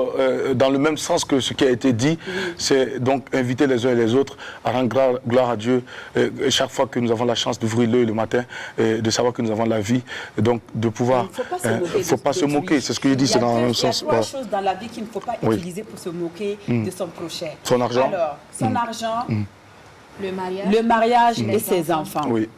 Speaker 1: dans le même sens que ce qui a été dit, c'est donc inviter les uns et les autres à rendre gloire à Dieu chaque fois que nous avons la chance d'ouvrir l'œil le matin, de savoir que nous avons la vie, et donc de pouvoir... Il ne faut pas se moquer, c'est ce que je dis, c'est dans le même sens.
Speaker 3: Il y a trois choses dans la vie qu'il ne faut pas utiliser pour se moquer de son prochain.
Speaker 1: Son argent.
Speaker 3: Alors, son argent,
Speaker 2: le
Speaker 3: mariage et ses enfants.
Speaker 1: Oui.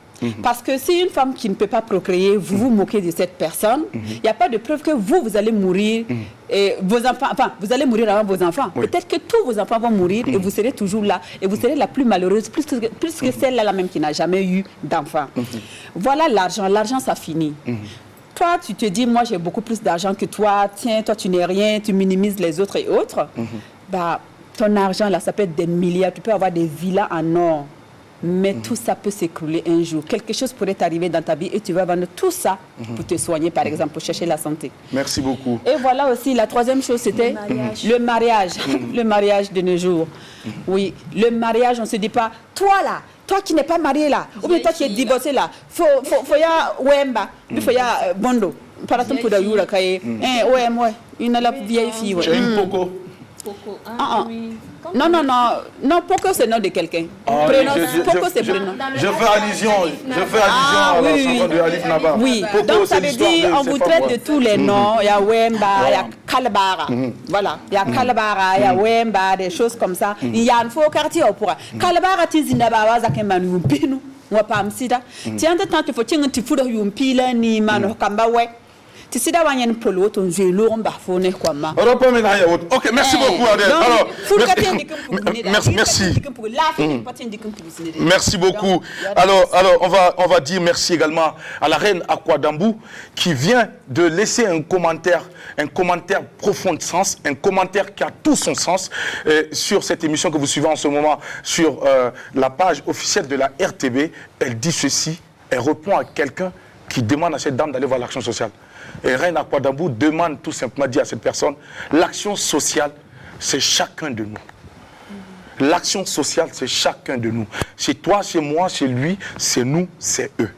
Speaker 3: Parce que si une femme qui ne peut pas procréer, vous vous moquez de cette personne, il n'y a pas de preuve que vous allez mourir, et vos enfants, enfin, vous allez mourir avant vos enfants. Peut-être que tous vos enfants vont mourir et vous serez toujours là, et vous serez la plus malheureuse, plus que celle-là même qui n'a jamais eu d'enfant. Voilà l'argent. L'argent, ça finit. Toi, tu te dis, moi, j'ai beaucoup plus d'argent que toi. Tiens, toi, tu n'es rien, tu minimises les autres et autres. Bah, ton argent, là, ça peut être des milliards. Tu peux avoir des villas en or. Mais tout ça peut s'écrouler un jour. Quelque chose pourrait t'arriver dans ta vie et tu vas vendre tout ça pour te soigner, par exemple, pour chercher la santé.
Speaker 1: Merci beaucoup.
Speaker 3: Et voilà aussi, la troisième chose, c'était le mariage. Le mariage de nos jours. Oui, le mariage, on ne se dit pas, toi là, toi qui n'es pas marié là, ou bien toi qui es divorcé là, faut ya wemba, faut ya bondo. Par exemple, pour d'ailleurs, ouais, une la vieille fille.
Speaker 1: J'ai une poco.
Speaker 2: Poco.
Speaker 3: Ah,
Speaker 2: oui.
Speaker 3: Non, Poco c'est le nom de quelqu'un. Poco c'est prénom.
Speaker 1: Je fais allusion à la chanson de Alif Naba.
Speaker 3: Oui,
Speaker 1: Poco,
Speaker 3: donc ça
Speaker 1: c'est
Speaker 3: veut
Speaker 1: l'histoire
Speaker 3: dire, on
Speaker 1: c'est
Speaker 3: vous
Speaker 1: pas
Speaker 3: traite
Speaker 1: moi.
Speaker 3: de tous les noms. Il y a Wemba, il y a Kalabara. Voilà, il y a Kalabara, il y a Wemba, des choses comme ça. Il y a un faux quartier au pourra. Kalabara, tu dis, Nabawa, Zakemanu, Binu, Wapam Sida. Tiens, de temps, il faut que tu fous un pile, ni mano, Kambawe. Tu sais d'avoir une polo, ton jeu lourd, on baffonne quoi.
Speaker 1: Ok, merci beaucoup Adèle. Alors, merci beaucoup. Alors on va dire merci également à la reine Akwadambou qui vient de laisser un commentaire profond de sens, un commentaire qui a tout son sens sur cette émission que vous suivez en ce moment sur la page officielle de la RTB. Elle dit ceci, elle répond à quelqu'un qui demande à cette dame d'aller voir l'action sociale. Et Reine Akwadambou demande tout simplement, dit à cette personne, l'action sociale, c'est chacun de nous. L'action sociale, c'est chacun de nous. C'est toi, c'est moi, c'est lui, c'est nous, c'est eux.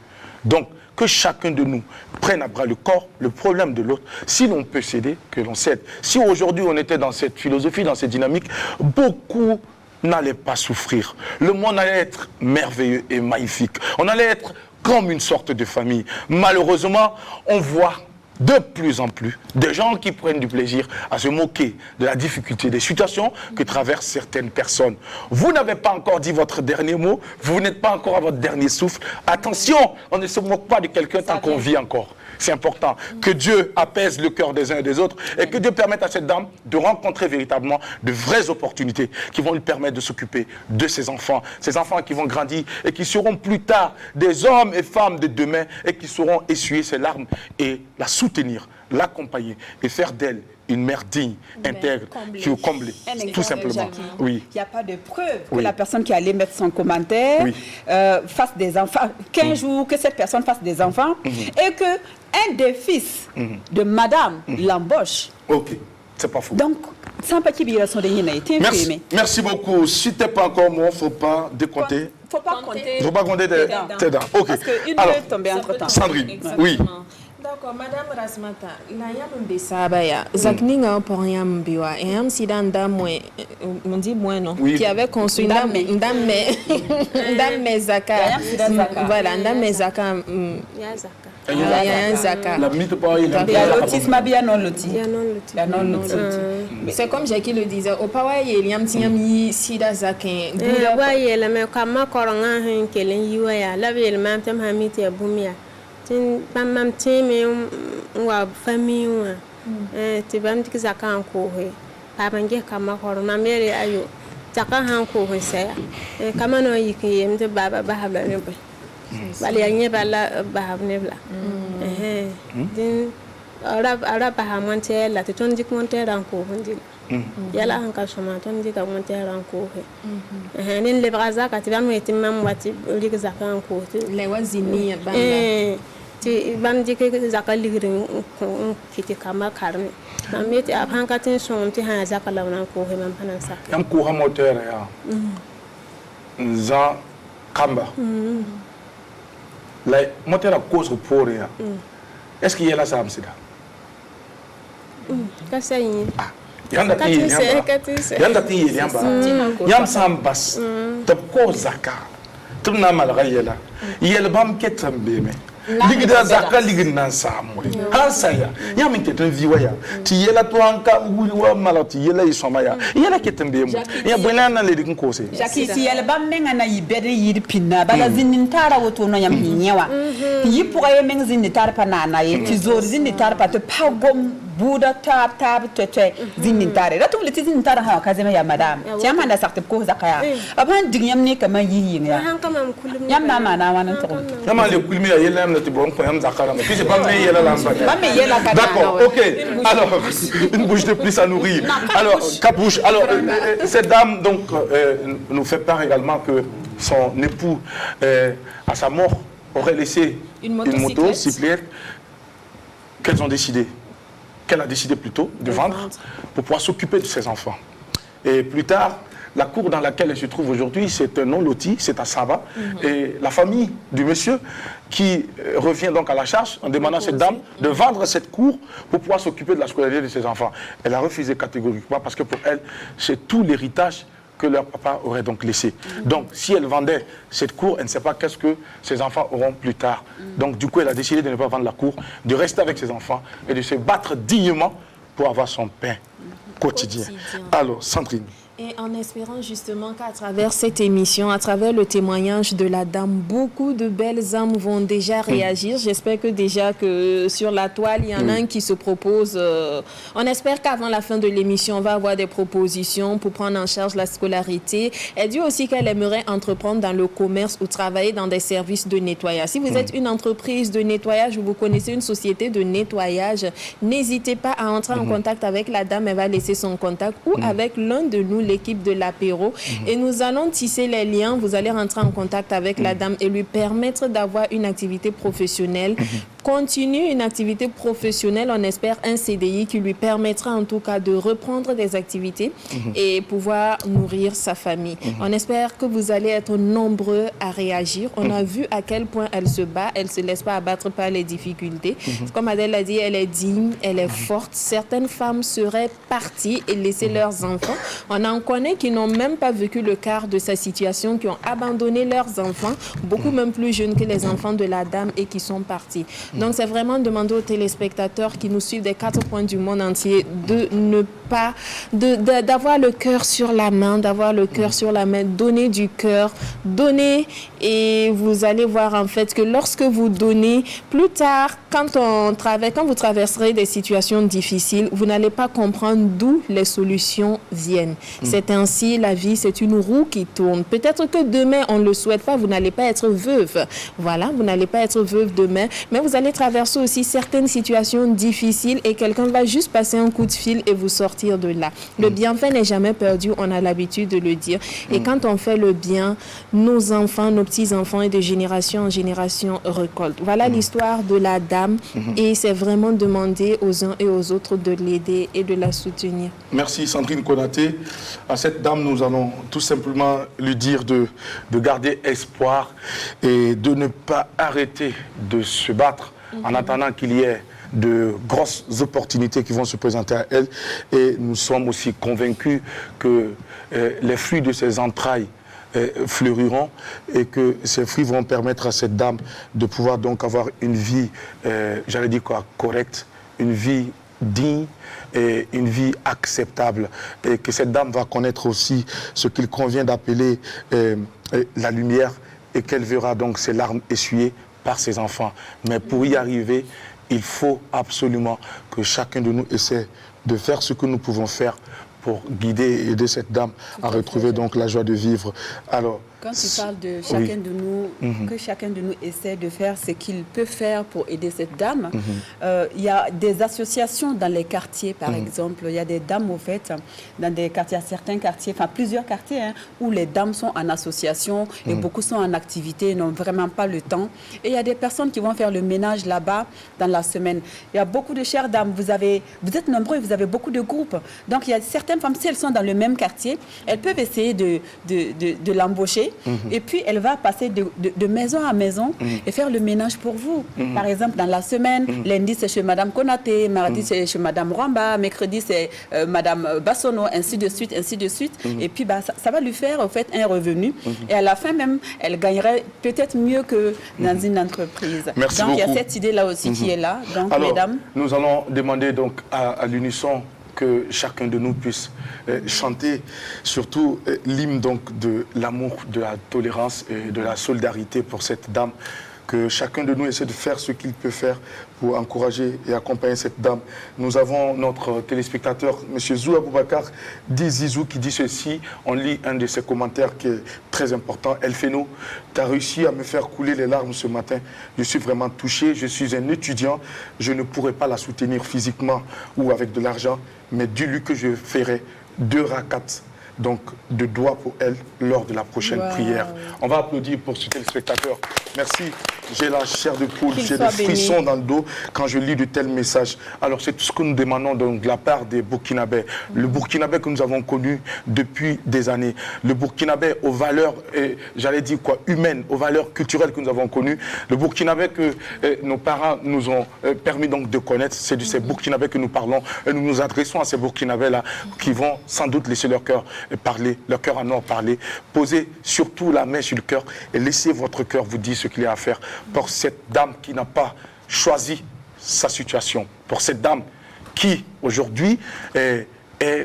Speaker 1: Donc, que chacun de nous prenne à bras le corps le problème de l'autre. Si l'on peut s'aider, que l'on s'aide. Si aujourd'hui on était dans cette philosophie, dans cette dynamique, beaucoup n'allaient pas souffrir. Le monde allait être merveilleux et magnifique. On allait être comme une sorte de famille. Malheureusement, on voit de plus en plus des gens qui prennent du plaisir à se moquer de la difficulté des situations que traversent certaines personnes. Vous n'avez pas encore dit votre dernier mot, vous n'êtes pas encore à votre dernier souffle. Attention, on ne se moque pas de quelqu'un tant qu'on vit encore. C'est important que Dieu apaise le cœur des uns et des autres et que Dieu permette à cette dame de rencontrer véritablement de vraies opportunités qui vont lui permettre de s'occuper de ses enfants qui vont grandir et qui seront plus tard des hommes et femmes de demain et qui sauront essuyer ses larmes et la soutenir, l'accompagner et faire d'elle une mère digne, intègre, qui est comblée, tout simplement. Oui.
Speaker 3: Il n'y a pas de preuve que la personne qui allait mettre son commentaire fasse des enfants, qu'un jour que cette personne fasse des enfants et que un des fils de madame l'embauche.
Speaker 1: Ok, c'est pas faux.
Speaker 3: Donc, sans petit billet, son dernier a été imprimé.
Speaker 1: Merci beaucoup. Si tu n'es pas encore mort, il ne faut pas décompter.
Speaker 3: Il ne faut pas compter.
Speaker 1: Il ne faut pas compter tes dents. Ok.
Speaker 3: Parce qu'une peut tomber entre temps.
Speaker 1: Sandrine, oui.
Speaker 2: D'accord, Madame Rasmata, la yam besabaya, zakninga pour yam biwa, et yam sidanda moué, on dit moins non, qui avait construit ndame zaka, voilà, ndame zaka, zaka.
Speaker 1: La mythe pas il
Speaker 3: y a l'autisme bien non loti.
Speaker 2: C'est comme Jackie le disait, au Pawa il y a un petit ami sida zakin.
Speaker 5: Ouais, la me kama koranga hen kelen yiwa ya, la ve le même temps hamite ya bumia. Mam teme wa famille wa te bam tik zakan ko he pa bange kama horo na mere ayo zakan han ko he saya kama no yiki mte baba ba habla ne ba bali anye bala ba habne bla din ara ba ha monte la te ton dik monte ran ko hondi yala han ka soma ton dik monte ran ko he nen le braza ka te bam weti mam wati lik zakan ko
Speaker 2: le wazini bamba
Speaker 5: ti bam dike zaka ligrin kiti kama karne ameti aphankatin son ti ha zaka lawna ko he man panan sak
Speaker 1: yam ko ha moteur ya nza kamba la moteur a cause pour ya est-ce qu'il y a la samsida
Speaker 5: ka sayin
Speaker 1: yanda ti yamba yam sambas tab ko zaka tumna malga yela yel bam ketambe me ligida zaka ligina samuri hansaya yamin ketan viwaya ti yela to anka wuri wa malati yela isomaya yela ketambe mu ya bonana le dikin kose
Speaker 3: jaki ti yela bam menga na yibere yiri pinna bala zinin tara woto no yam hinyewa yi pour ye meng zinin tara pa na ye ti zor zinin tara pa to pagom buda tab tete zinin tara da tum le ti zinin tara ha kazema ya madame ti yam na sakte ko zakaya aban digyam ne kaman yi ya yam mama na wanan to
Speaker 1: yam le kulmi ya yela am na ti bon ko yam zakara mais c'est pas mais yela lamba d'accord ok alors une bouche de plus à nourrir alors Capouche alors cette dame donc nous fait part également que son époux à sa mort aurait laissé une motocyclette qu'elles ont décidé qu'elle a décidé plutôt de vendre pour pouvoir s'occuper de ses enfants. Et plus tard, la cour dans laquelle elle se trouve aujourd'hui, c'est un non-loti, c'est à Saba. Et la famille du monsieur qui revient donc à la charge en demandant à cette dame de vendre cette cour pour pouvoir s'occuper de la scolarité de ses enfants. Elle a refusé catégoriquement parce que pour elle, c'est tout l'héritage que leur papa aurait donc laissé. Donc, si elle vendait cette cour, elle ne sait pas qu'est-ce que ses enfants auront plus tard. Donc, du coup, elle a décidé de ne pas vendre la cour, de rester avec ses enfants et de se battre dignement pour avoir son pain quotidien. Alors, Sandrine.
Speaker 2: Et en espérant justement qu'à travers cette émission, à travers le témoignage de la dame, beaucoup de belles âmes vont déjà réagir. J'espère que déjà que sur la toile, il y en a un qui se propose. On espère qu'avant la fin de l'émission, on va avoir des propositions pour prendre en charge la scolarité. Elle dit aussi qu'elle aimerait entreprendre dans le commerce ou travailler dans des services de nettoyage. Si vous êtes une entreprise de nettoyage ou vous connaissez une société de nettoyage, n'hésitez pas à entrer en contact avec la dame. Elle va laisser son contact ou avec l'un de nous, l'équipe de l'apéro, et nous allons tisser les liens. Vous allez rentrer en contact avec la dame et lui permettre d'avoir une activité professionnelle, continue une activité professionnelle, on espère un CDI qui lui permettra en tout cas de reprendre des activités et pouvoir nourrir sa famille. On espère que vous allez être nombreux à réagir. On a vu à quel point elle se bat, elle ne se laisse pas abattre par les difficultés. Comme Adèle l'a dit, elle est digne, elle est forte. Certaines femmes seraient parties et laisser leurs enfants. On en connaît qui n'ont même pas vécu le quart de sa situation, qui ont abandonné leurs enfants, beaucoup même plus jeunes que les enfants de la dame et qui sont partis. Donc c'est vraiment demander aux téléspectateurs qui nous suivent des 4 coins du monde entier de ne pas, d'avoir le cœur sur la main, donner du cœur, donner, et vous allez voir en fait que lorsque vous donnez, plus tard, quand vous traverserez des situations difficiles, vous n'allez pas comprendre d'où les solutions viennent. C'est ainsi, la vie, c'est une roue qui tourne. Peut-être que demain, on ne le souhaite pas, vous n'allez pas être veuve. Voilà, vous n'allez pas être veuve demain, mais vous allez traverser aussi certaines situations difficiles et quelqu'un va juste passer un coup de fil et vous sortir de là. Le bienfait n'est jamais perdu, on a l'habitude de le dire. Et quand on fait le bien, nos enfants, nos petits-enfants et de génération en génération récoltent. Voilà l'histoire de la dame et c'est vraiment demander aux uns et aux autres de l'aider et de la soutenir.
Speaker 1: Merci Sandrine Konaté. À cette dame, nous allons tout simplement lui dire de garder espoir et de ne pas arrêter de se battre en attendant qu'il y ait de grosses opportunités qui vont se présenter à elle. Et nous sommes aussi convaincus que les fruits de ses entrailles fleuriront et que ces fruits vont permettre à cette dame de pouvoir donc avoir une vie, j'allais dire quoi, correcte, une vie digne et une vie acceptable, et que cette dame va connaître aussi ce qu'il convient d'appeler la lumière, et qu'elle verra donc ses larmes essuyées par ses enfants. Mais pour y arriver, il faut absolument que chacun de nous essaie de faire ce que nous pouvons faire pour guider et aider cette dame à retrouver donc la joie de vivre. Alors,
Speaker 3: quand tu parles de chacun de nous, que chacun de nous essaie de faire ce qu'il peut faire pour aider cette dame, il y a des associations dans les quartiers, par exemple. Il y a des dames, au fait, dans des quartiers, certains quartiers, enfin plusieurs quartiers, où les dames sont en association et beaucoup sont en activité, n'ont vraiment pas le temps. Et il y a des personnes qui vont faire le ménage là-bas dans la semaine. Il y a beaucoup de chères dames. Vous êtes nombreux et vous avez beaucoup de groupes. Donc il y a certaines femmes, si elles sont dans le même quartier, elles peuvent essayer de l'embaucher. Et puis, elle va passer de maison à maison et faire le ménage pour vous. Par exemple, dans la semaine, lundi, c'est chez Madame Konaté, mardi, c'est chez Madame Rwamba, mercredi, c'est Madame Bassono, ainsi de suite, ainsi de suite. Et puis, ça va lui faire, en fait, un revenu. Et à la fin même, elle gagnerait peut-être mieux que dans une entreprise.
Speaker 1: Merci
Speaker 3: donc,
Speaker 1: beaucoup.
Speaker 3: il y a cette idée-là aussi qui est là. Donc,
Speaker 1: alors,
Speaker 3: mesdames.
Speaker 1: nous allons demander donc à l'unisson que chacun de nous puisse chanter surtout l'hymne donc de l'amour, de la tolérance et de la solidarité pour cette dame. Que chacun de nous essaie de faire ce qu'il peut faire pour encourager et accompagner cette dame. Nous avons notre téléspectateur, M. Zou Aboubakar, dit Zizou, qui dit ceci. On lit un de ses commentaires qui est très important. Elfeno, tu as réussi à me faire couler les larmes ce matin. Je suis vraiment touché. Je suis un étudiant. Je ne pourrais pas la soutenir physiquement ou avec de l'argent, mais dis-lui que je ferai 2 rakats donc de doigts pour elle lors de la prochaine prière. On va applaudir pour ce téléspectateur. Merci. J'ai la chair de poule, j'ai des frissons dans le dos quand je lis de tels messages. Alors c'est tout ce que nous demandons donc, de la part des Burkinabés. Le Burkinabé que nous avons connu depuis des années. Le Burkinabé aux valeurs, j'allais dire quoi, humaines, aux valeurs culturelles que nous avons connues. Le Burkinabé que nos parents nous ont permis donc de connaître. C'est de ces Burkinabés que nous parlons. Et nous nous adressons à ces Burkinabés-là qui vont sans doute laisser leur cœur parler, leur cœur en or parler. Posez surtout la main sur le cœur et laissez votre cœur vous dire ce qu'il y a à faire pour cette dame qui n'a pas choisi sa situation, pour cette dame qui aujourd'hui est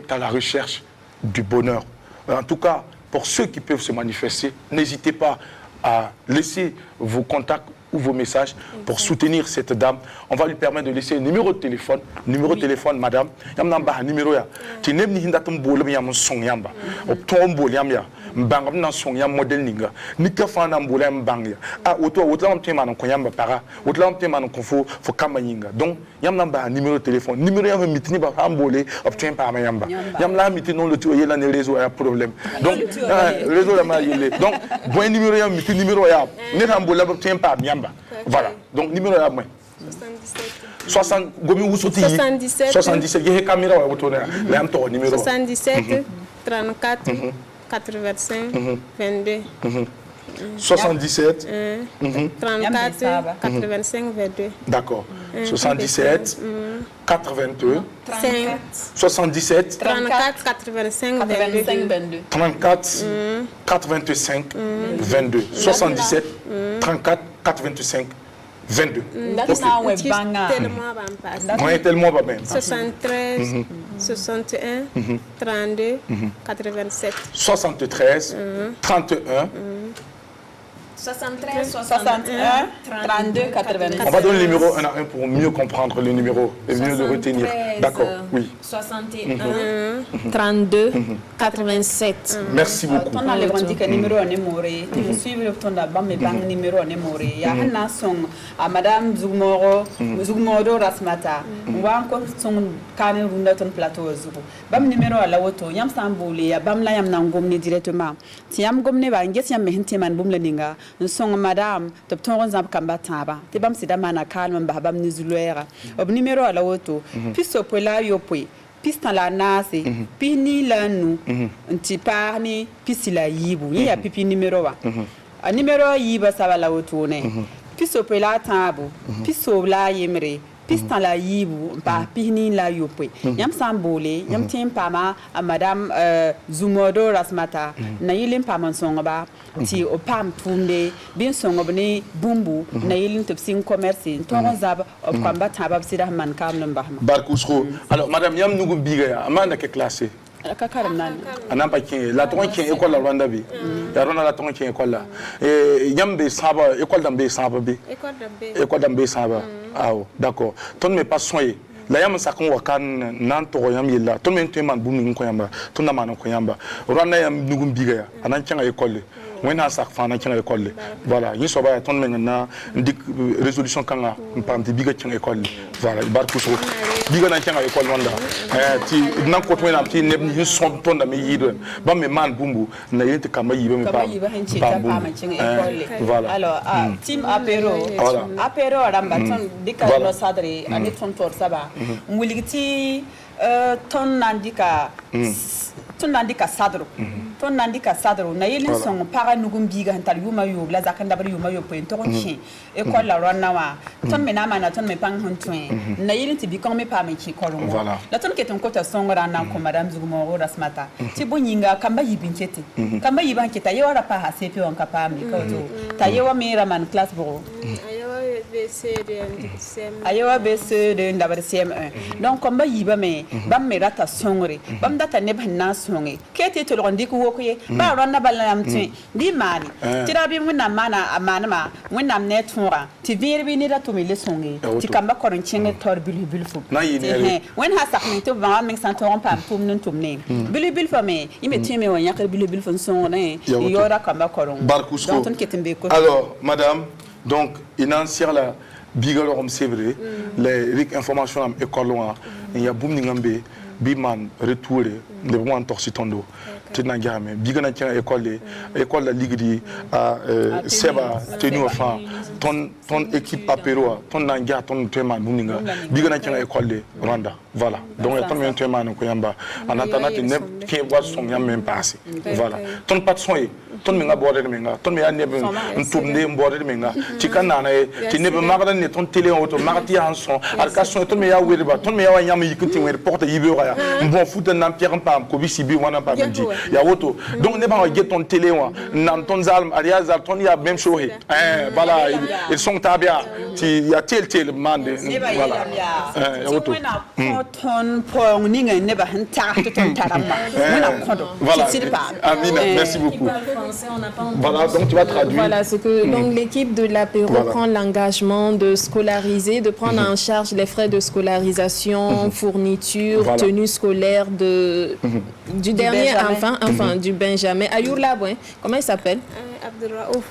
Speaker 1: à la recherche du bonheur. En tout cas, pour ceux qui peuvent se manifester, n'hésitez pas à laisser vos contacts ou vos messages pour soutenir cette dame. On va lui permettre de laisser un numéro de téléphone. Numéro de téléphone, madame. Yamnamba numéro ya. Tu n'aimes ni hindatum bolem yam song yamba. Optom bolem ya. Mbangam nan song yam model ninga. Nika fana bolem bang ya. Ah otlam tema nan koyamba para. Otlam tema nan konfo fo kamba yinga. Donc yamnamba numéro de téléphone. Numéro yam mitini ba ambole optem pa yamba. Yamla mitini non le tu yela ne réseau ya problème. Donc réseau la ma yele. Donc bon numéro yam mitini numéro ya. Ne ambole optem pa yamba. Voilà, donc numéro là, 77. 77. Il y a une caméra numéro
Speaker 5: 77 34 85 22.
Speaker 1: 77
Speaker 5: 34 85 22.
Speaker 1: D'accord. 77 82
Speaker 5: 5
Speaker 1: 77
Speaker 5: 34 85 22.
Speaker 1: 34 85 22. 77 34 85 22. On est tellement pas bien.
Speaker 5: 73 61 32 87.
Speaker 1: 73 31
Speaker 3: 73 61 32 87.
Speaker 1: On va donner le numéro 1 à 1 pour mieux comprendre le numéro et mieux le retenir. D'accord, oui.
Speaker 2: 61 32 87.
Speaker 1: Merci beaucoup.
Speaker 3: On a le revendiqué le numéro en émoré. Tu me suis le ton d'abord mais bang numéro en émoré. Il y a un son à Madame Zougmoro Rasmata. On va encore son carnet runda ton plateau Zougou. Bam numéro à la auto. Yam Sambouli, à Bam la yam nangomne directement. Si yam gomne va, nges yam mehinteman bumleninga. Nous sommes madame, top ton zap kambataba. Te bam sidamana calme babam nizuluera. Ob numéro à la auto. Puis sopola yopui. Puis dans la nase. Puis ni la nous. Nti parni. Puis si la yibu. Il y a pipi numéro 1. Numéro yiba ça va la auto ne. Puis sopola tabo. Puis sobla yemre. Pistan la yibu pa pini la yopwe yam sambole yam tim pama a madame Zumodo Rasmata na yilin pama songa ba ti o pam tunde bin songa bni bumbu na yilin topsin commerce to zab o kwamba tabab sida man kam nan bahma
Speaker 1: Barkousro. Alors madame yam nugu biga ya amanda ke classé
Speaker 3: ka karam nan
Speaker 1: anamba kin la ton kin école la Rwanda bi ya rona la ton kin école la yambe saba école dambe saba bi école dambe saba ah d'accord ton me pas soigné la yam sakon wakan nan to yam yella ton me teman bu mi ko yamba ton na man ko yamba Rwanda yam nugu biga ya anan kin école when a sak fana kin école voilà yin so ba ton me na ndik résolution kanga pam ti biga kin école voilà Barkousro biga na kin école Rwanda ti nan ko to na ti ne ni son ton da me yido ba me man bumbu na yente kama yibe me
Speaker 3: pa
Speaker 1: voilà
Speaker 3: alors team apéro ramba ton dika no sadri ani ton tor saba muligiti ton nandika sadro ton nandika sadro na yelin son para nugum biga hantal yuma yo la zakanda bari yuma yo point to chi école la ronna wa ton me na mana ton me pang hontwen na yelin ti bi kon me pa me chi kolon la ton keton kota songra na ko madame Zugumo Rasmata ti bonyinga kamba yibinkete kamba yibanketa yo ra pa ha sepi on kapa mi ko to ta yewa me raman class bro ayewa BC de ndabar CM1 donc kamba yiba me bam me rata songre bam data ne banna songe kete to londi ko wokoye ba ronna balam tin di mani tira bi mun na mana amana ma mun nam ne tura ti virbi ni da to me le songe ti kamba koron chinge tor bil fu wen ha sakni to ba min santoron pam pum nun tumne bil fa me ime teme won yakar bil fu songe yora kamba koron
Speaker 1: Barkousro. Alors madame donc inancière la bigalorum c'est vrai les ric information am école il y a boum ningambe biman retouré de bon torsitondo tinangame bigana tiens école la ligue di seba tenu enfin ton équipe apéro ton nanga ton tema nuninga bigana tiens école de Rwanda voilà donc ton même tema ko yamba en attendant ne qui voit son yam même passé voilà ton pas de soin ton menga bordé menga ton me ne tourner bordé menga tikana na ti ne magana ne ton télé auto marti en son alcation ton me ya wiriba ton me ya yam yikuti wer porte yibura ya bon foot nan pierre pam ko bisibi wana pa midi ya woto donc ne ba get ton télé wa nan ton zalm alias ton ya même chose voilà ils sont tabia ti ya tel mande voilà ya woto
Speaker 3: ton pong ninga ne ba hanta ton tarama
Speaker 1: voilà Amina merci beaucoup voilà donc tu vas traduire
Speaker 2: voilà ce que donc l'équipe de l'apéro prend l'engagement de scolariser de prendre en charge les frais de scolarisation fourniture tenue scolaire du dernier enfant du Benjamin Ayoula comment il s'appelle Abdul Raouf.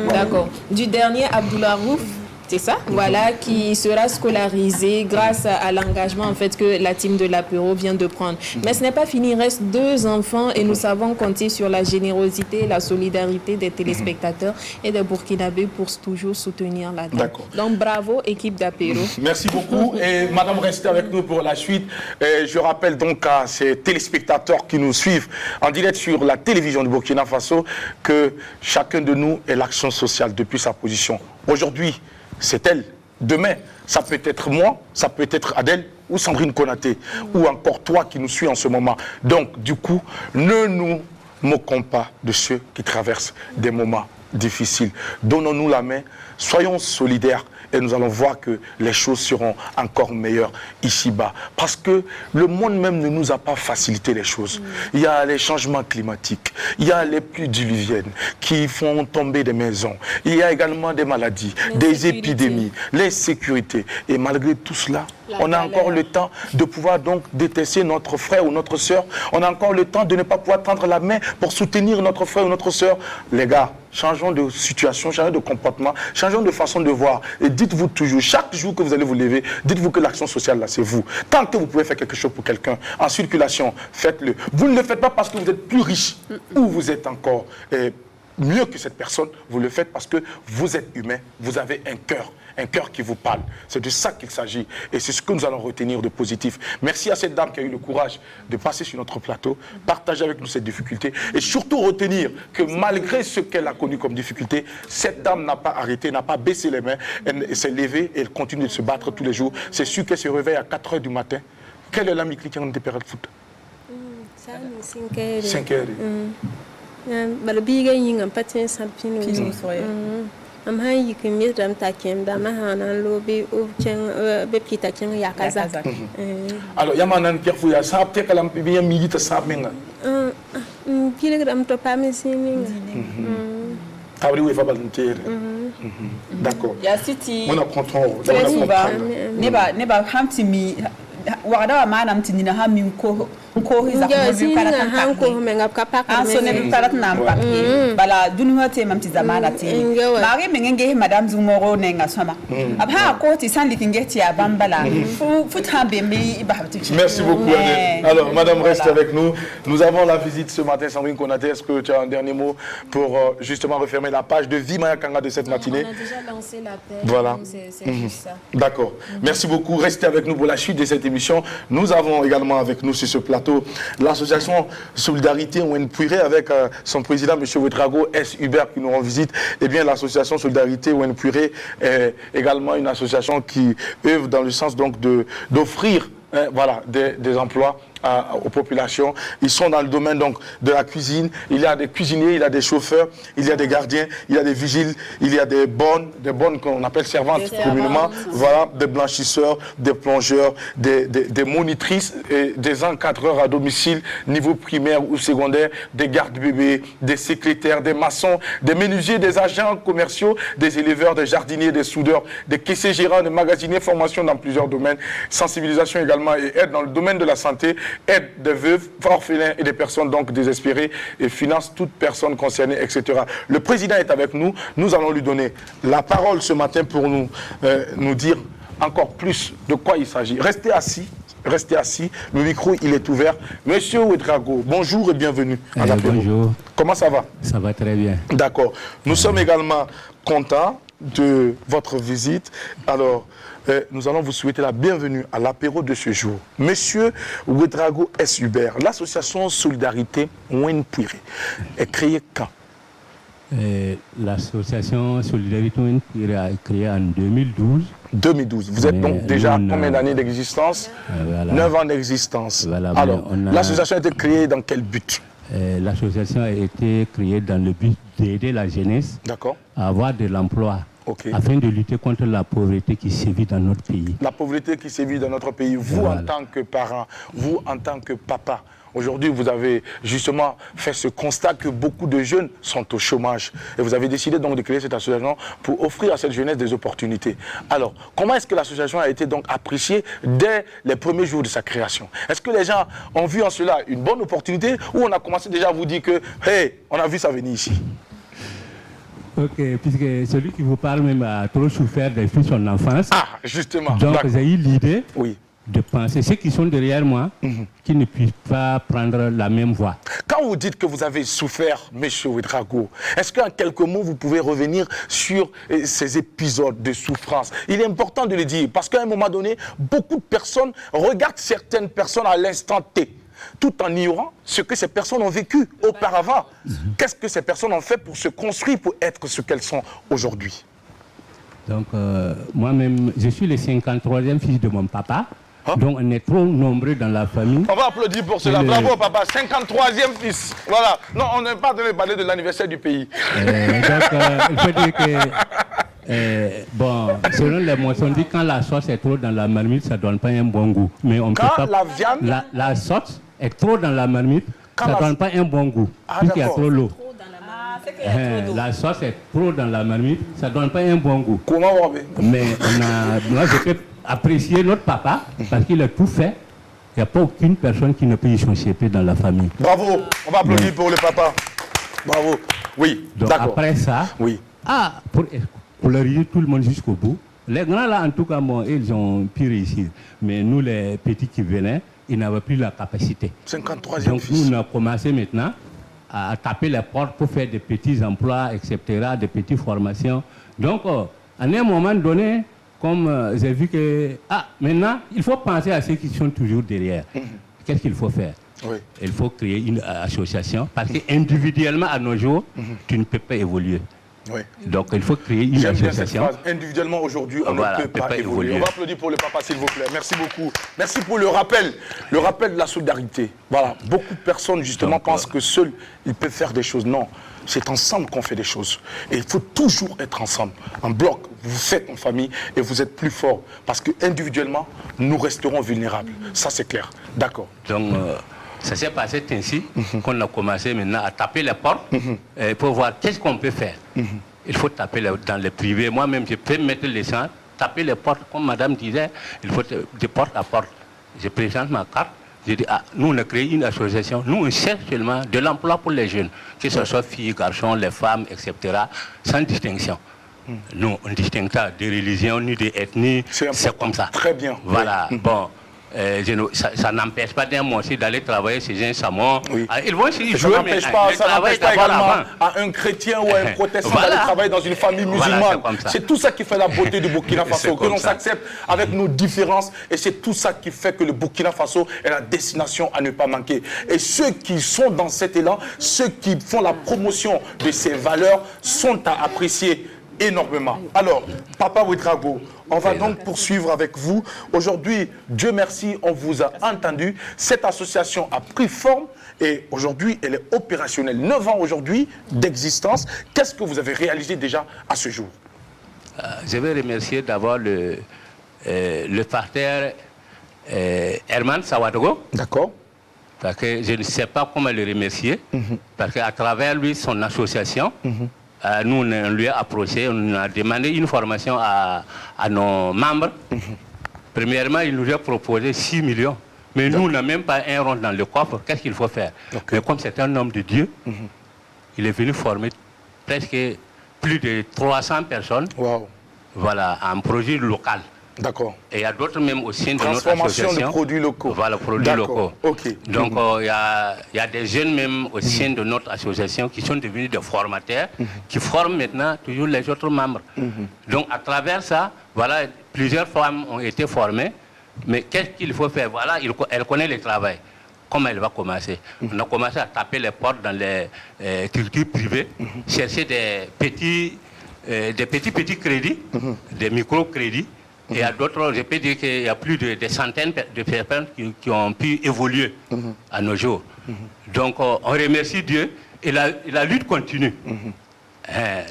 Speaker 2: D'accord. Du dernier Abdul Raouf, c'est ça? Voilà, qui sera scolarisé grâce à l'engagement en fait que la team de l'apéro vient de prendre. Mais ce n'est pas fini, il reste 2 enfants et nous savons compter sur la générosité et la solidarité des téléspectateurs et des Burkinabés pour toujours soutenir la dame. Donc bravo équipe d'apéro.
Speaker 1: Merci beaucoup et madame restez avec nous pour la suite. Et je rappelle donc à ces téléspectateurs qui nous suivent en direct sur la télévision du Burkina Faso que chacun de nous est l'action sociale depuis sa position. Aujourd'hui, c'est elle. Demain, ça peut être moi, ça peut être Adèle ou Sandrine Konaté, ou encore toi qui nous suis en ce moment. Donc, du coup, ne nous moquons pas de ceux qui traversent des moments difficiles. Donnons-nous la main, soyons solidaires et nous allons voir que les choses seront encore meilleures ici-bas. Parce que le monde même ne nous a pas facilité les choses. Il y a les changements climatiques, il y a les pluies diluviennes qui font tomber des maisons, il y a également des maladies, des épidémies, l'insécurité. Et malgré tout cela, on a encore le temps de pouvoir donc détester notre frère ou notre sœur. On a encore le temps de ne pas pouvoir tendre la main pour soutenir notre frère ou notre sœur. Les gars, changeons de situation, changeons de comportement, changeons de façon de voir. Et dites-vous toujours, chaque jour que vous allez vous lever, dites-vous que l'action sociale, là, c'est vous. Tant que vous pouvez faire quelque chose pour quelqu'un en circulation, faites-le. Vous ne le faites pas parce que vous êtes plus riche ou vous êtes encore mieux que cette personne. Vous le faites parce que vous êtes humain, vous avez un cœur qui vous parle. C'est de ça qu'il s'agit. Et c'est ce que nous allons retenir de positif. Merci à cette dame qui a eu le courage de passer sur notre plateau, partager avec nous cette difficulté et surtout retenir que malgré ce qu'elle a connu comme difficulté, cette dame n'a pas arrêté, n'a pas baissé les mains, elle s'est levée et elle continue de se battre tous les jours. C'est sûr qu'elle se réveille à 4 h du matin. Quelle est l'ami qui a été période de foot 5 heures.
Speaker 5: am han yikin midram takem da mahanan lobe o chen be pita chen yakaza
Speaker 1: alors yamanan pierre fouya sap te kalam bien milita sap menga
Speaker 5: kilogram to pamisini
Speaker 1: abri we fa balantere d'accord
Speaker 3: ya city
Speaker 1: on apprend trop
Speaker 3: ne ba hamti mi wada ma nam tinina ha mi ko hiza ko kala han ko me ngap ka pak an so ne tarat nam pak bala dunwa te mam ti zamana te mari me ngenge madame zumoro ne ngasama abha ko ti sandi kingeti ya bambala futa be mi ba habti.
Speaker 1: Merci beaucoup Annette. Alors madame reste avec nous. Nous avons la visite ce matin Sandrine Konaté. Est-ce que tu as un dernier mot pour justement refermer la page de Vie Maya Kanga de cette matinée?
Speaker 2: On a déjà lancé l'appel.
Speaker 1: Voilà.
Speaker 2: C'est juste ça.
Speaker 1: D'accord. Merci beaucoup. Restez avec nous pour la suite de cette émission. Nous avons également avec nous sur ce plateau l'association Solidarité Ouenpouiré avec son président M. Ouedraogo S. Hubert qui nous rend visite. Eh bien l'association Solidarité Ouenpouiré est également une association qui œuvre dans le sens donc d'offrir voilà, des emplois aux populations. Ils sont dans le domaine donc de la cuisine. Il y a des cuisiniers, il y a des chauffeurs, il y a des gardiens, il y a des vigiles, il y a des bonnes qu'on appelle servantes communément. Voilà, des blanchisseurs, des plongeurs, des monitrices, et des encadreurs à domicile, niveau primaire ou secondaire, des gardes-bébés, des secrétaires, des maçons, des menuisiers, des agents commerciaux, des éleveurs, des jardiniers, des soudeurs, des caissiers gérants, des magasiniers, formation dans plusieurs domaines, sensibilisation également et aide dans le domaine de la santé. aide des veuves, orphelins et des personnes donc désespérées et finance toute personne concernée, etc. Le président est avec nous. Nous allons lui donner la parole ce matin pour nous dire encore plus de quoi il s'agit. Restez assis. Restez assis, le micro il est ouvert. Monsieur Ouedraogo, bonjour et bienvenue à la
Speaker 6: Bonjour.
Speaker 1: Comment ça va?
Speaker 6: Ça va très bien.
Speaker 1: D'accord. Nous sommes également contents de votre visite. Alors, nous allons vous souhaiter la bienvenue à l'apéro de ce jour. Monsieur Ouedraogo S. Hubert, l'association Solidarité Wenpouire est créée quand?
Speaker 6: L'association Solidarité Wenpouire a été créée en 2012.
Speaker 1: 2012. Vous êtes donc déjà combien d'années d'existence?
Speaker 6: Voilà.
Speaker 1: 9 ans d'existence.
Speaker 6: Voilà,
Speaker 1: alors, l'association a été créée dans quel but?
Speaker 6: L'association a été créée dans le but d'aider la jeunesse à avoir de l'emploi, afin de lutter contre la pauvreté qui sévit dans notre pays. La pauvreté qui sévit dans notre pays.
Speaker 1: Vous, voilà, en tant que parent, vous, en tant que papa, aujourd'hui, vous avez justement fait ce constat que beaucoup de jeunes sont au chômage. Et vous avez décidé donc de créer cette association pour offrir à cette jeunesse des opportunités. Alors, comment est-ce que l'association a été donc appréciée dès les premiers jours de sa création? Est-ce que les gens ont vu en cela une bonne opportunité ou on a commencé déjà à vous dire que, hey, on a vu ça venir ici?
Speaker 6: Ok, puisque celui qui vous parle même a trop souffert depuis son enfance.
Speaker 1: Ah, justement.
Speaker 6: Donc, j'ai eu l'idée de penser, ceux qui sont derrière moi, qui ne puissent pas prendre la même voie.
Speaker 1: Quand vous dites que vous avez souffert, M. Ouedraogo, est-ce qu'en quelques mots, vous pouvez revenir sur ces épisodes de souffrance? Il est important de le dire, parce qu'à un moment donné, beaucoup de personnes regardent certaines personnes à l'instant T, tout en ignorant ce que ces personnes ont vécu auparavant. Qu'est-ce que ces personnes ont fait pour se construire, pour être ce qu'elles sont aujourd'hui?
Speaker 6: Donc, moi-même, je suis le 53e fils de mon papa. Donc, on est trop nombreux dans la famille.
Speaker 1: On va applaudir pour cela. Bravo, papa. 53e fils. Voilà. Non, on n'est pas de parler de l'anniversaire du pays.
Speaker 6: Donc, il faut dire que, bon, selon les mots, on dit quand la sauce est trop dans la marmite, ça ne donne pas un bon goût. Mais on
Speaker 1: quand
Speaker 6: peut pas,
Speaker 1: la viande...
Speaker 6: La sauce est trop dans la marmite, ça ne donne pas un bon goût. Puisqu'il y a trop l'eau. La sauce est trop dans la marmite, ça ne donne pas un bon goût.
Speaker 1: Comment on va?
Speaker 6: Mais moi, je peux apprécier notre papa parce qu'il a tout fait. Il n'y a pas aucune personne qui ne peut y échapper dans la famille.
Speaker 1: Bravo, on va applaudir pour le papa. Bravo. Oui,
Speaker 6: donc après ça, pour coloriser tout le monde jusqu'au bout, les grands là, en tout cas, bon, ils ont pu réussir. Mais nous, les petits qui venaient, ils n'avaient plus la capacité.
Speaker 1: 53e
Speaker 6: donc
Speaker 1: fils.
Speaker 6: Nous, on a commencé maintenant à taper les portes pour faire des petits emplois, etc., des petites formations. Donc, à un moment donné, comme j'ai vu que, maintenant, il faut penser à ceux qui sont toujours derrière. Qu'est-ce qu'il faut faire? Il faut créer une association, parce qu'individuellement, à nos jours, tu ne peux pas évoluer. Donc, il faut créer une association.
Speaker 1: Individuellement, aujourd'hui, on ne peut pas évoluer. On va applaudir pour le papa, s'il vous plaît. Merci beaucoup. Merci pour le rappel de la solidarité. Voilà, beaucoup de personnes, justement, pensent que seuls, ils peuvent faire des choses. Non, c'est ensemble qu'on fait des choses. Et il faut toujours être ensemble. En bloc, vous faites en famille et vous êtes plus fort. Parce qu'individuellement, nous resterons vulnérables. Ça, c'est clair. D'accord.
Speaker 6: Donc, ça s'est passé ainsi qu'on a commencé maintenant à taper les portes pour voir qu'est-ce qu'on peut faire. Il faut taper dans le privé. Moi-même, je peux mettre les gens, taper les portes. Comme madame disait, il faut de porte à porte. Je présente ma carte. Je dis, nous, on a créé une association. Nous, on cherche seulement de l'emploi pour les jeunes, que ce soit filles, garçons, les femmes, etc., sans distinction. Nous, on ne distingue pas de religion ni d'ethnie. C'est comme ça.
Speaker 1: Très bien.
Speaker 6: Voilà. Bon. Ça n'empêche pas d'un mois aussi d'aller travailler chez un Samon. Ils vont essayer de jouer, mais
Speaker 1: ça n'empêche pas également à un chrétien ou à un protestant d'aller travailler dans une famille musulmane. C'est tout ça qui fait la beauté du Burkina Faso, que l'on s'accepte avec nos différences, et c'est tout ça qui fait que le Burkina Faso est la destination à ne pas manquer. Et ceux qui sont dans cet élan, ceux qui font la promotion de ces valeurs sont à apprécier énormément. Alors, Papa Ouedraogo, on va donc poursuivre avec vous. Aujourd'hui, Dieu merci, on vous a entendu. Cette association a pris forme et aujourd'hui, elle est opérationnelle. 9 ans aujourd'hui d'existence. Qu'est-ce que vous avez réalisé déjà à ce jour?
Speaker 6: Je vais remercier d'abord le partenaire Herman Sawadogo.
Speaker 1: D'accord.
Speaker 6: Parce que je ne sais pas comment le remercier. Parce qu'à travers lui, son association, nous, on lui a approché, on a demandé une formation à nos membres. Premièrement, il nous a proposé 6 millions Mais nous, on n'a même pas un rond dans le coffre. Qu'est-ce qu'il faut faire? Mais comme c'est un homme de Dieu, il est venu former presque plus de 300 personnes. Voilà, en projet local.
Speaker 1: D'accord.
Speaker 6: Et il y a d'autres même au sein de notre
Speaker 1: Transformation
Speaker 6: association.
Speaker 1: de produits locaux.
Speaker 6: Voilà, produits locaux.
Speaker 1: Ok.
Speaker 6: Donc, il y a des jeunes même au sein de notre association qui sont devenus des formateurs, qui forment maintenant toujours les autres membres. Donc, à travers ça, voilà, plusieurs femmes ont été formées. Mais qu'est-ce qu'il faut faire? Voilà, elle connaît le travail. Comment elle va commencer? On a commencé à taper les portes dans les structures privées, chercher des petits crédits, des micro-crédits. Et à d'autres, je peux dire qu'il y a plus de centaines de personnes qui ont pu évoluer à nos jours. Donc, on remercie Dieu et la lutte continue.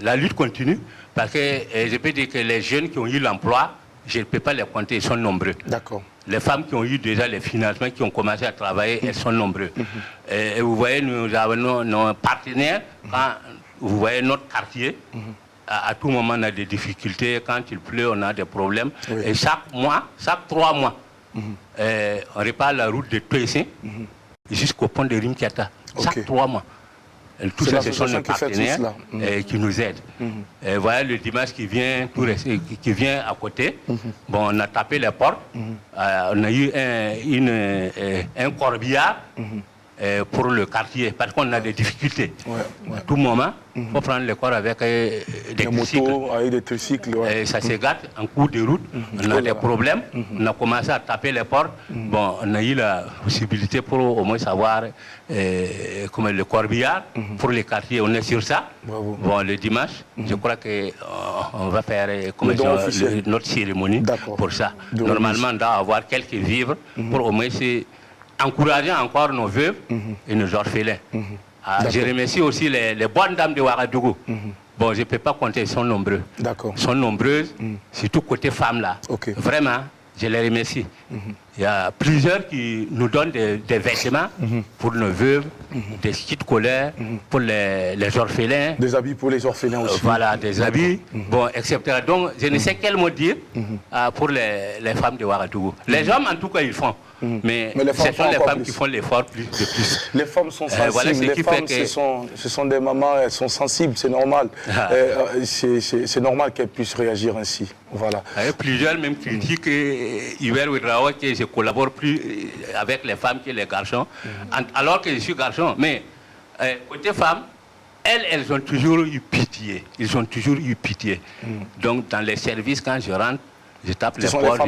Speaker 6: La lutte continue parce que je peux dire que les jeunes qui ont eu l'emploi, je ne peux pas les compter, ils sont nombreux.
Speaker 1: D'accord.
Speaker 6: Les femmes qui ont eu déjà les financements, qui ont commencé à travailler, elles sont nombreuses. Et vous voyez, nous avons nos partenaires, quand vous voyez notre quartier, à tout moment on a des difficultés, quand il pleut on a des problèmes. Et chaque 3 mois, on répare la route de Tuessin jusqu'au pont de Rimkiata. Chaque 3 mois. Et tout ça, ce sont nos partenaires qui nous aident. Et voilà, le dimanche qui vient à côté, bon, on a tapé les portes, on a eu un corbillard pour le quartier, parce qu'on a des difficultés. À tout moment, il faut prendre le corps avec des
Speaker 1: motos, avec des tricycles.
Speaker 6: Et ça se gâte en cours de route, on a des problèmes, on a commencé à taper les portes. Bon, on a eu la possibilité pour au moins savoir comment le corbillard pour les quartiers, on est sur ça. Bon, le dimanche, je crois qu'on va faire notre cérémonie pour ça. Normalement, on doit avoir quelques vivres pour au moins encourager encore nos veuves et nos orphelins. Je remercie aussi les bonnes dames de Ouagadougou. Bon, je ne peux pas compter, elles sont nombreuses. Elles sont nombreuses, surtout côté femmes là. Vraiment, je les remercie. Il y a plusieurs qui nous donnent des vêtements pour nos veuves, des kits scolaires pour les orphelins.
Speaker 1: Des habits pour les orphelins aussi.
Speaker 6: Voilà, des habits, bon, etc. Donc, je ne sais quel mot dire pour les femmes de Ouagadougou. Les hommes, en tout cas, ils font. Mais ce sont les femmes qui font l'effort de plus.
Speaker 1: Les femmes sont sensibles. Voilà, les femmes, ce sont des mamans, elles sont sensibles, c'est normal. C'est normal qu'elles puissent réagir ainsi. Voilà.
Speaker 6: Il y a plusieurs même critiquent Hubert Ouedraoua que je collabore plus avec les femmes que les garçons, alors que je suis garçon. Mais côté femmes, elles ont toujours eu pitié. Ils ont toujours eu pitié. Donc dans les services, quand je rentre, je tape les portes,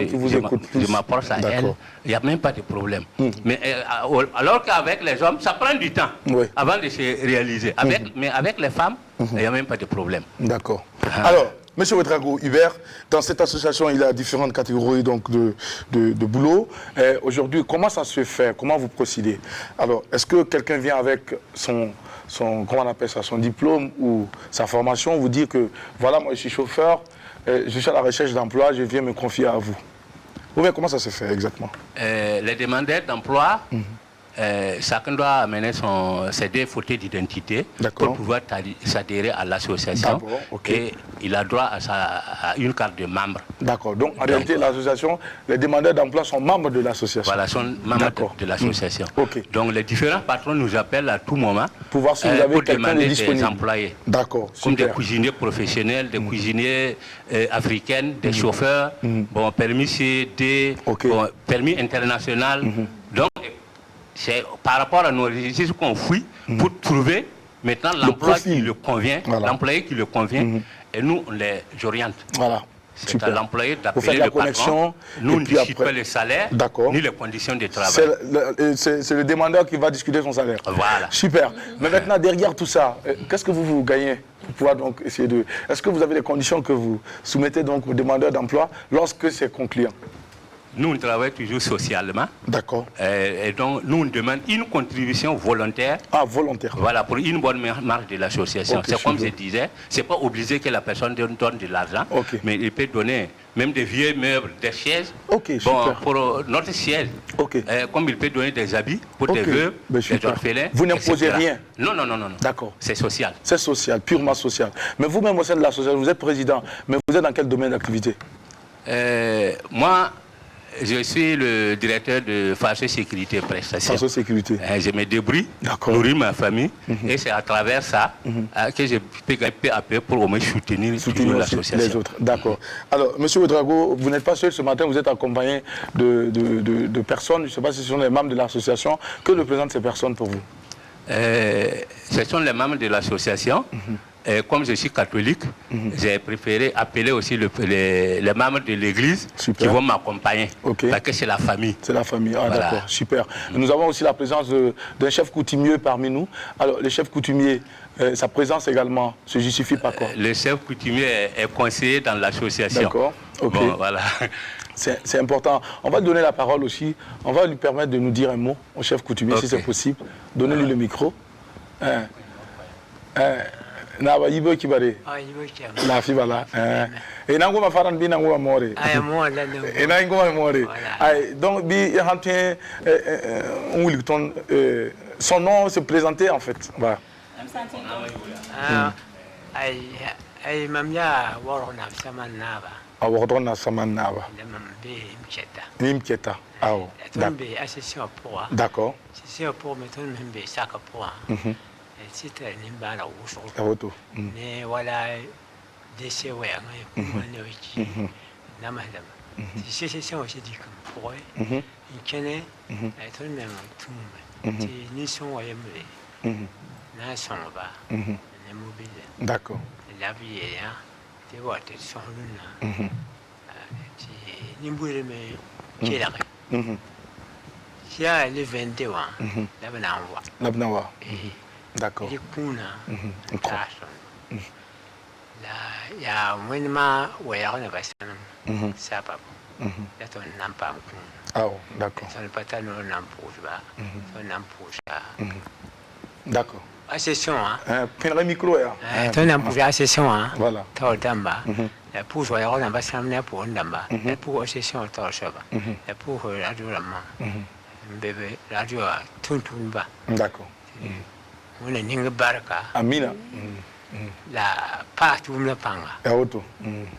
Speaker 6: je m'approche à elles, il n'y a même pas de problème. Mais alors qu'avec les hommes, ça prend du temps avant de se réaliser. Mais avec les femmes, il n'y a même pas de problème.
Speaker 1: D'accord. Alors, M. Ouedraogo Hubert, dans cette association, il y a différentes catégories donc, de boulot. Aujourd'hui, comment ça se fait? Comment vous procédez? Alors, est-ce que quelqu'un vient avec comment on appelle ça, son diplôme ou sa formation, vous dire que, voilà, moi je suis chauffeur, je suis à la recherche d'emploi, je viens me confier à vous. Ou bien comment ça se fait exactement?
Speaker 6: Les demandeurs d'emploi, chacun doit amener ses 2 photos d'identité pour pouvoir s'adhérer à l'association. Et il a droit à une carte de membre.
Speaker 1: D'accord. Donc en réalité, l'association, les demandeurs d'emploi sont membres de l'association.
Speaker 6: Voilà, sont membres de l'association. Donc les différents patrons nous appellent à tout moment pour demander des employés.
Speaker 1: D'accord.
Speaker 6: Comme des cuisiniers professionnels, des cuisiniers africains, des chauffeurs, bon, permis C, bon, permis international. Donc, c'est par rapport à nos registres qu'on fouille pour trouver maintenant l'emploi qui le convient, l'employé qui le convient, et nous on les oriente.
Speaker 1: Voilà.
Speaker 6: C'est à l'employé d'appeler le patron. Nous on ne discute pas le salaire ni les conditions de travail.
Speaker 1: C'est le demandeur qui va discuter son salaire.
Speaker 6: Voilà.
Speaker 1: Super. Mais maintenant, derrière tout ça, qu'est-ce que vous gagnez pour pouvoir donc essayer de... Est-ce que vous avez des conditions que vous soumettez donc aux demandeurs d'emploi lorsque c'est concluant?
Speaker 6: Nous, on travaille toujours socialement.
Speaker 1: D'accord.
Speaker 6: Et donc, nous, on demande une contribution volontaire.
Speaker 1: Ah, volontaire.
Speaker 6: Voilà, pour une bonne marge de l'association. C'est comme je disais, c'est pas obligé que la personne donne de l'argent, mais il peut donner même des vieux meubles, des chaises. Bon, pour notre siège. Comme il peut donner des habits pour des veuves, des orphelins.
Speaker 1: Vous n'imposez rien?
Speaker 6: Non.
Speaker 1: D'accord.
Speaker 6: C'est social.
Speaker 1: C'est social, purement social. Mais vous-même au sein de l'association, vous êtes président, mais vous êtes dans quel domaine d'activité?
Speaker 6: Moi, Je suis le directeur de Faso Sécurité Prestation.
Speaker 1: Faso Sécurité.
Speaker 6: Je me débrouille,
Speaker 1: D'accord.
Speaker 6: nourrir ma famille, et c'est à travers ça que je peux gagner peu à peu pour au moins soutenir
Speaker 1: les
Speaker 6: l'association.
Speaker 1: autres. D'accord. Alors, M. Ouedraogo, vous n'êtes pas seul ce matin, vous êtes accompagné de personnes, je ne sais pas si ce sont les membres de l'association. Que représentent ces personnes pour vous?
Speaker 6: Ce sont les membres de l'association. Comme je suis catholique, j'ai préféré appeler aussi les membres de l'église qui vont m'accompagner. Parce que c'est la famille.
Speaker 1: C'est la famille, ah,
Speaker 6: Voilà.
Speaker 1: d'accord, super. Nous avons aussi la présence d'un chef coutumier parmi nous. Alors, le chef coutumier, sa présence également se justifie par quoi?
Speaker 6: Le chef coutumier est conseiller dans l'association.
Speaker 1: D'accord, ok.
Speaker 6: Bon, voilà.
Speaker 1: C'est important. On va lui donner la parole aussi. On va lui permettre de nous dire un mot au chef coutumier, si c'est possible. Donnez-lui le micro. Naba yibo kibare. La fi bala. Et nango ma faran bi nango more. Et nango ma more. Ay donc bi hanté on wuli ton son nom se présenter en fait. Voilà.
Speaker 7: Ay mamya warona saman naba.
Speaker 1: A wordona saman naba. Nim keta. Ah. D'accord.
Speaker 7: C'est pour mettre même sac pour. C'est un imbala ou sur mais voilà décès ouais c'est aussi dit comme pour il connaît être même tout ni son n'a son va mobile.
Speaker 1: D'accord.
Speaker 7: La vie est là tu vois tu son lune ni boule mais qui est là il y a les 22 ans la
Speaker 1: Nabnawa. D'accord.
Speaker 7: Il y a moins ouais on va ça pas bon là on n'a pas
Speaker 1: ah d'accord
Speaker 7: ça ne pas tant on n'a pas on n'a pas
Speaker 1: d'accord
Speaker 7: accession hein
Speaker 1: le micro là
Speaker 7: on n'a pas accession hein
Speaker 1: voilà
Speaker 7: toi d'amba la pousse ouais on n'a pas ça on pour d'amba la pour accession toi ça va la pour radio la main bébé radio tout bas
Speaker 1: d'accord.
Speaker 7: On est ningue barca.
Speaker 1: Amina.
Speaker 7: La part où me panga.
Speaker 1: Et auto.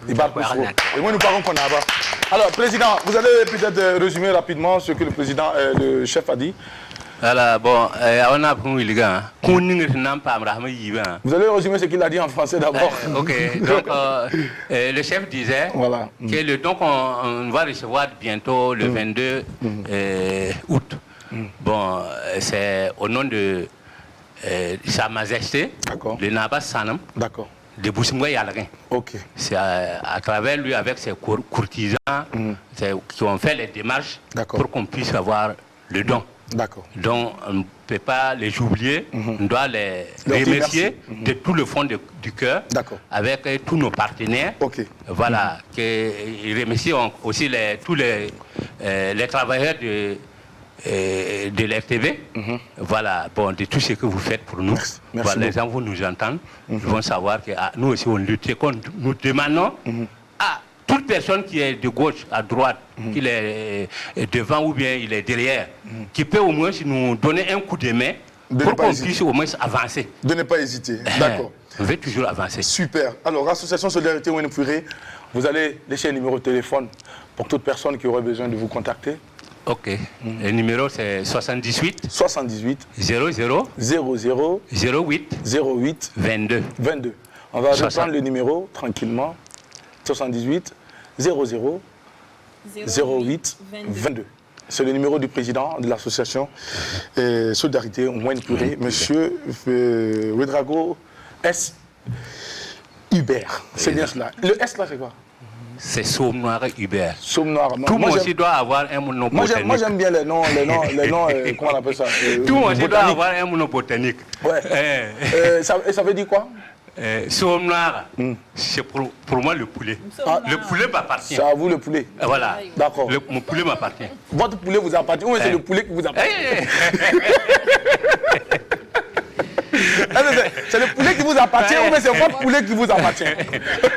Speaker 1: Il va pour et moi nous parlons qu'on a. Alors président, vous allez peut-être résumer rapidement ce que le président, le chef a dit.
Speaker 6: Voilà, bon, on a pris le gars. Vous
Speaker 1: allez résumer ce qu'il a dit en français d'abord.
Speaker 6: Ok, donc le chef disait
Speaker 1: voilà.
Speaker 6: Que donc on va recevoir bientôt le 22 août. Bon, c'est au nom de Sa Majesté, le Naba Sanam, de Boussingwa Yalagin. C'est à travers lui, avec ses courtisans, qui ont fait les démarches pour qu'on puisse avoir le don. Donc, on ne peut pas les oublier, on doit les remercier de tout le fond du cœur, avec tous nos partenaires. Voilà, et remercier aussi tous les travailleurs de l'RTV, voilà, bon, de tout ce que vous faites pour nous.
Speaker 1: Merci
Speaker 6: voilà, les gens vont nous entendre, ils vont savoir que nous aussi on lutte. Nous demandons à toute personne qui est de gauche à droite, qu'il est devant ou bien il est derrière, qui peut au moins nous donner un coup de main pour qu'on puisse au moins avancer.
Speaker 1: De ne pas hésiter, d'accord.
Speaker 6: On veut toujours avancer.
Speaker 1: Super. Alors, l'association Solidarité Ouenefouiré, vous allez laisser un numéro de téléphone pour toute personne qui aurait besoin de vous contacter.
Speaker 6: Ok. Le numéro c'est 78 00 08 22.
Speaker 1: On va reprendre le numéro tranquillement. 78 00 08 22. C'est le numéro du président de l'association Solidarité Ouenefouiré, Monsieur Ouedraogo S. Hubert. C'est bien cela. Le S là c'est quoi?
Speaker 6: C'est Somme Noir Hubert.
Speaker 1: Somme Noir.
Speaker 6: Tout le monde aussi doit avoir un nom botanique.
Speaker 1: Moi j'aime bien les noms comment on appelle ça?
Speaker 6: Tout le monde doit avoir un nom botanique.
Speaker 1: Ouais. Ça veut dire quoi?
Speaker 6: Somme Noir, c'est pour moi le poulet. Le poulet m'appartient.
Speaker 1: C'est à vous le poulet.
Speaker 6: Voilà.
Speaker 1: D'accord.
Speaker 6: Mon poulet m'appartient.
Speaker 1: Votre poulet vous appartient ou c'est le poulet qui vous appartient? C'est le poulet qui vous appartient ou c'est votre poulet qui vous appartient?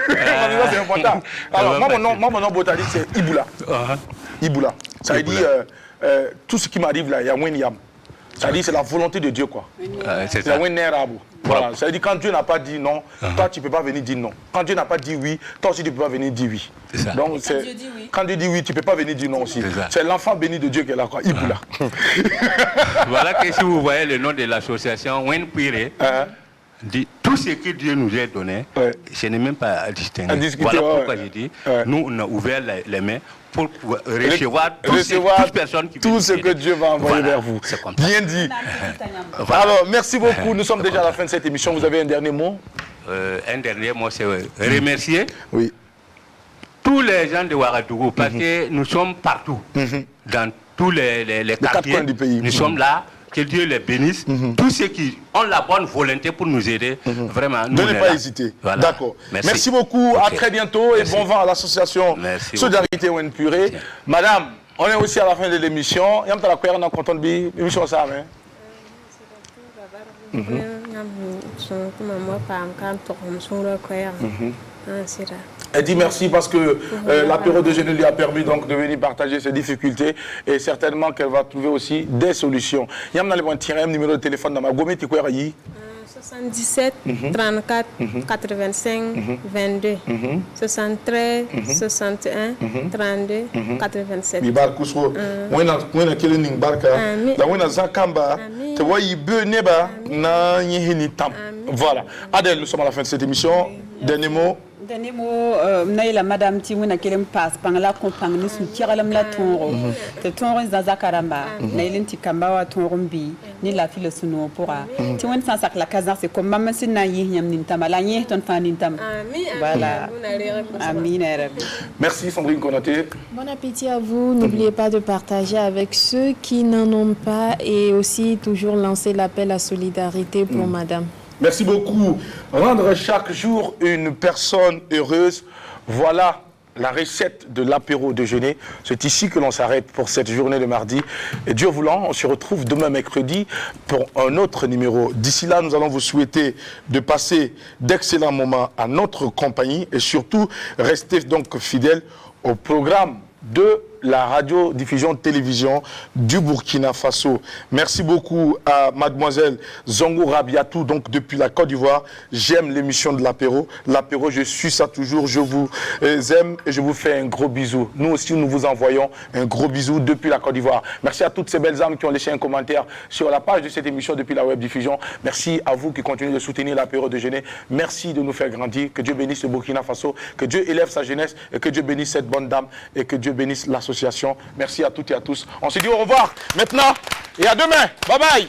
Speaker 1: C'est important. Alors, moi, mon nom botanique, c'est Iboula. Iboula. Ça veut dire, tout ce qui m'arrive là, il y a un yam. Ça veut dire, c'est la volonté de Dieu, quoi.
Speaker 6: C'est ça.
Speaker 1: Voilà, ça veut dire quand Dieu n'a pas dit non, toi tu ne peux pas venir dire non. Quand Dieu n'a pas dit oui, toi aussi tu ne peux pas venir dire oui.
Speaker 6: Ça.
Speaker 1: Donc, quand Dieu dit oui, tu ne peux pas venir dire non aussi. C'est l'enfant béni de Dieu qui est là, quoi. Iboula.
Speaker 6: Voilà que si vous voyez le nom de l'association, Wen Pire, dit tout ce que Dieu nous a donné, ce n'est même pas à distinguer. Voilà pourquoi j'ai dit, nous on a ouvert les mains pour recevoir toutes les personnes qui
Speaker 1: tout ce que Dieu va envoyer vers vous. Bien dit. Alors, merci beaucoup. Nous sommes déjà à la fin de cette émission. Vous avez un dernier mot?
Speaker 6: Un dernier mot, c'est remercier tous les gens de Ouagadougou parce que nous sommes partout, dans tous les quartiers
Speaker 1: du pays.
Speaker 6: Nous sommes là. Que Dieu les bénisse. Tous ceux qui ont la bonne volonté pour nous aider, vraiment, nous
Speaker 1: ne pas hésiter. Voilà. D'accord. Merci beaucoup. À très bientôt et bon vent à l'association Solidarité Wen Pure. Madame, on est aussi à la fin de l'émission. Il y a un content de l'émission. Elle dit merci parce que l'apéro de jeûne lui a permis donc de venir partager ses difficultés et certainement qu'elle va trouver aussi des solutions. Il y a un numéro de téléphone dans ma gomme, tu quoi
Speaker 5: 77 34 85 22 73 61 32 87.
Speaker 1: Bibar kuswo wena kele ning barka la wena zakamba te wayi be neba na yihini tam. Voilà. Adèle, nous sommes à la fin de cette émission. Dernier mot.
Speaker 3: Dernier mot, naïla madame Timuna kelem passe pangala compagnie sou tiralam la tonro. Te tonro zazakaramba, naïlen tikamba wa tonrombi, ni la file suno pourra. Tiwen sans sac la casa c'est comme maman c'est naï yam nintama la nye ton fan nintam. Voilà. Amin.
Speaker 1: Merci Sandrine Konaté.
Speaker 2: Bon appétit à vous. N'oubliez pas de partager avec ceux qui n'en ont pas et aussi toujours lancer l'appel à solidarité pour madame.
Speaker 1: Merci beaucoup. Rendre chaque jour une personne heureuse, voilà la recette de l'apéro déjeuner. C'est ici que l'on s'arrête pour cette journée de mardi. Et Dieu voulant, on se retrouve demain mercredi pour un autre numéro. D'ici là, nous allons vous souhaiter de passer d'excellents moments à notre compagnie et surtout rester donc fidèles au programme de la radio-diffusion télévision du Burkina Faso. Merci beaucoup à mademoiselle Zongo Rabiatou, donc depuis la Côte d'Ivoire. J'aime l'émission de l'apéro. L'apéro, je suis ça toujours. Je vous aime et je vous fais un gros bisou. Nous aussi, nous vous envoyons un gros bisou depuis la Côte d'Ivoire. Merci à toutes ces belles âmes qui ont laissé un commentaire sur la page de cette émission depuis la web-diffusion. Merci à vous qui continuez de soutenir l'apéro déjeuner. Merci de nous faire grandir. Que Dieu bénisse le Burkina Faso, que Dieu élève sa jeunesse et que Dieu bénisse cette bonne dame et que Dieu bénisse l'association. Merci à toutes et à tous. On se dit au revoir maintenant et à demain. Bye bye.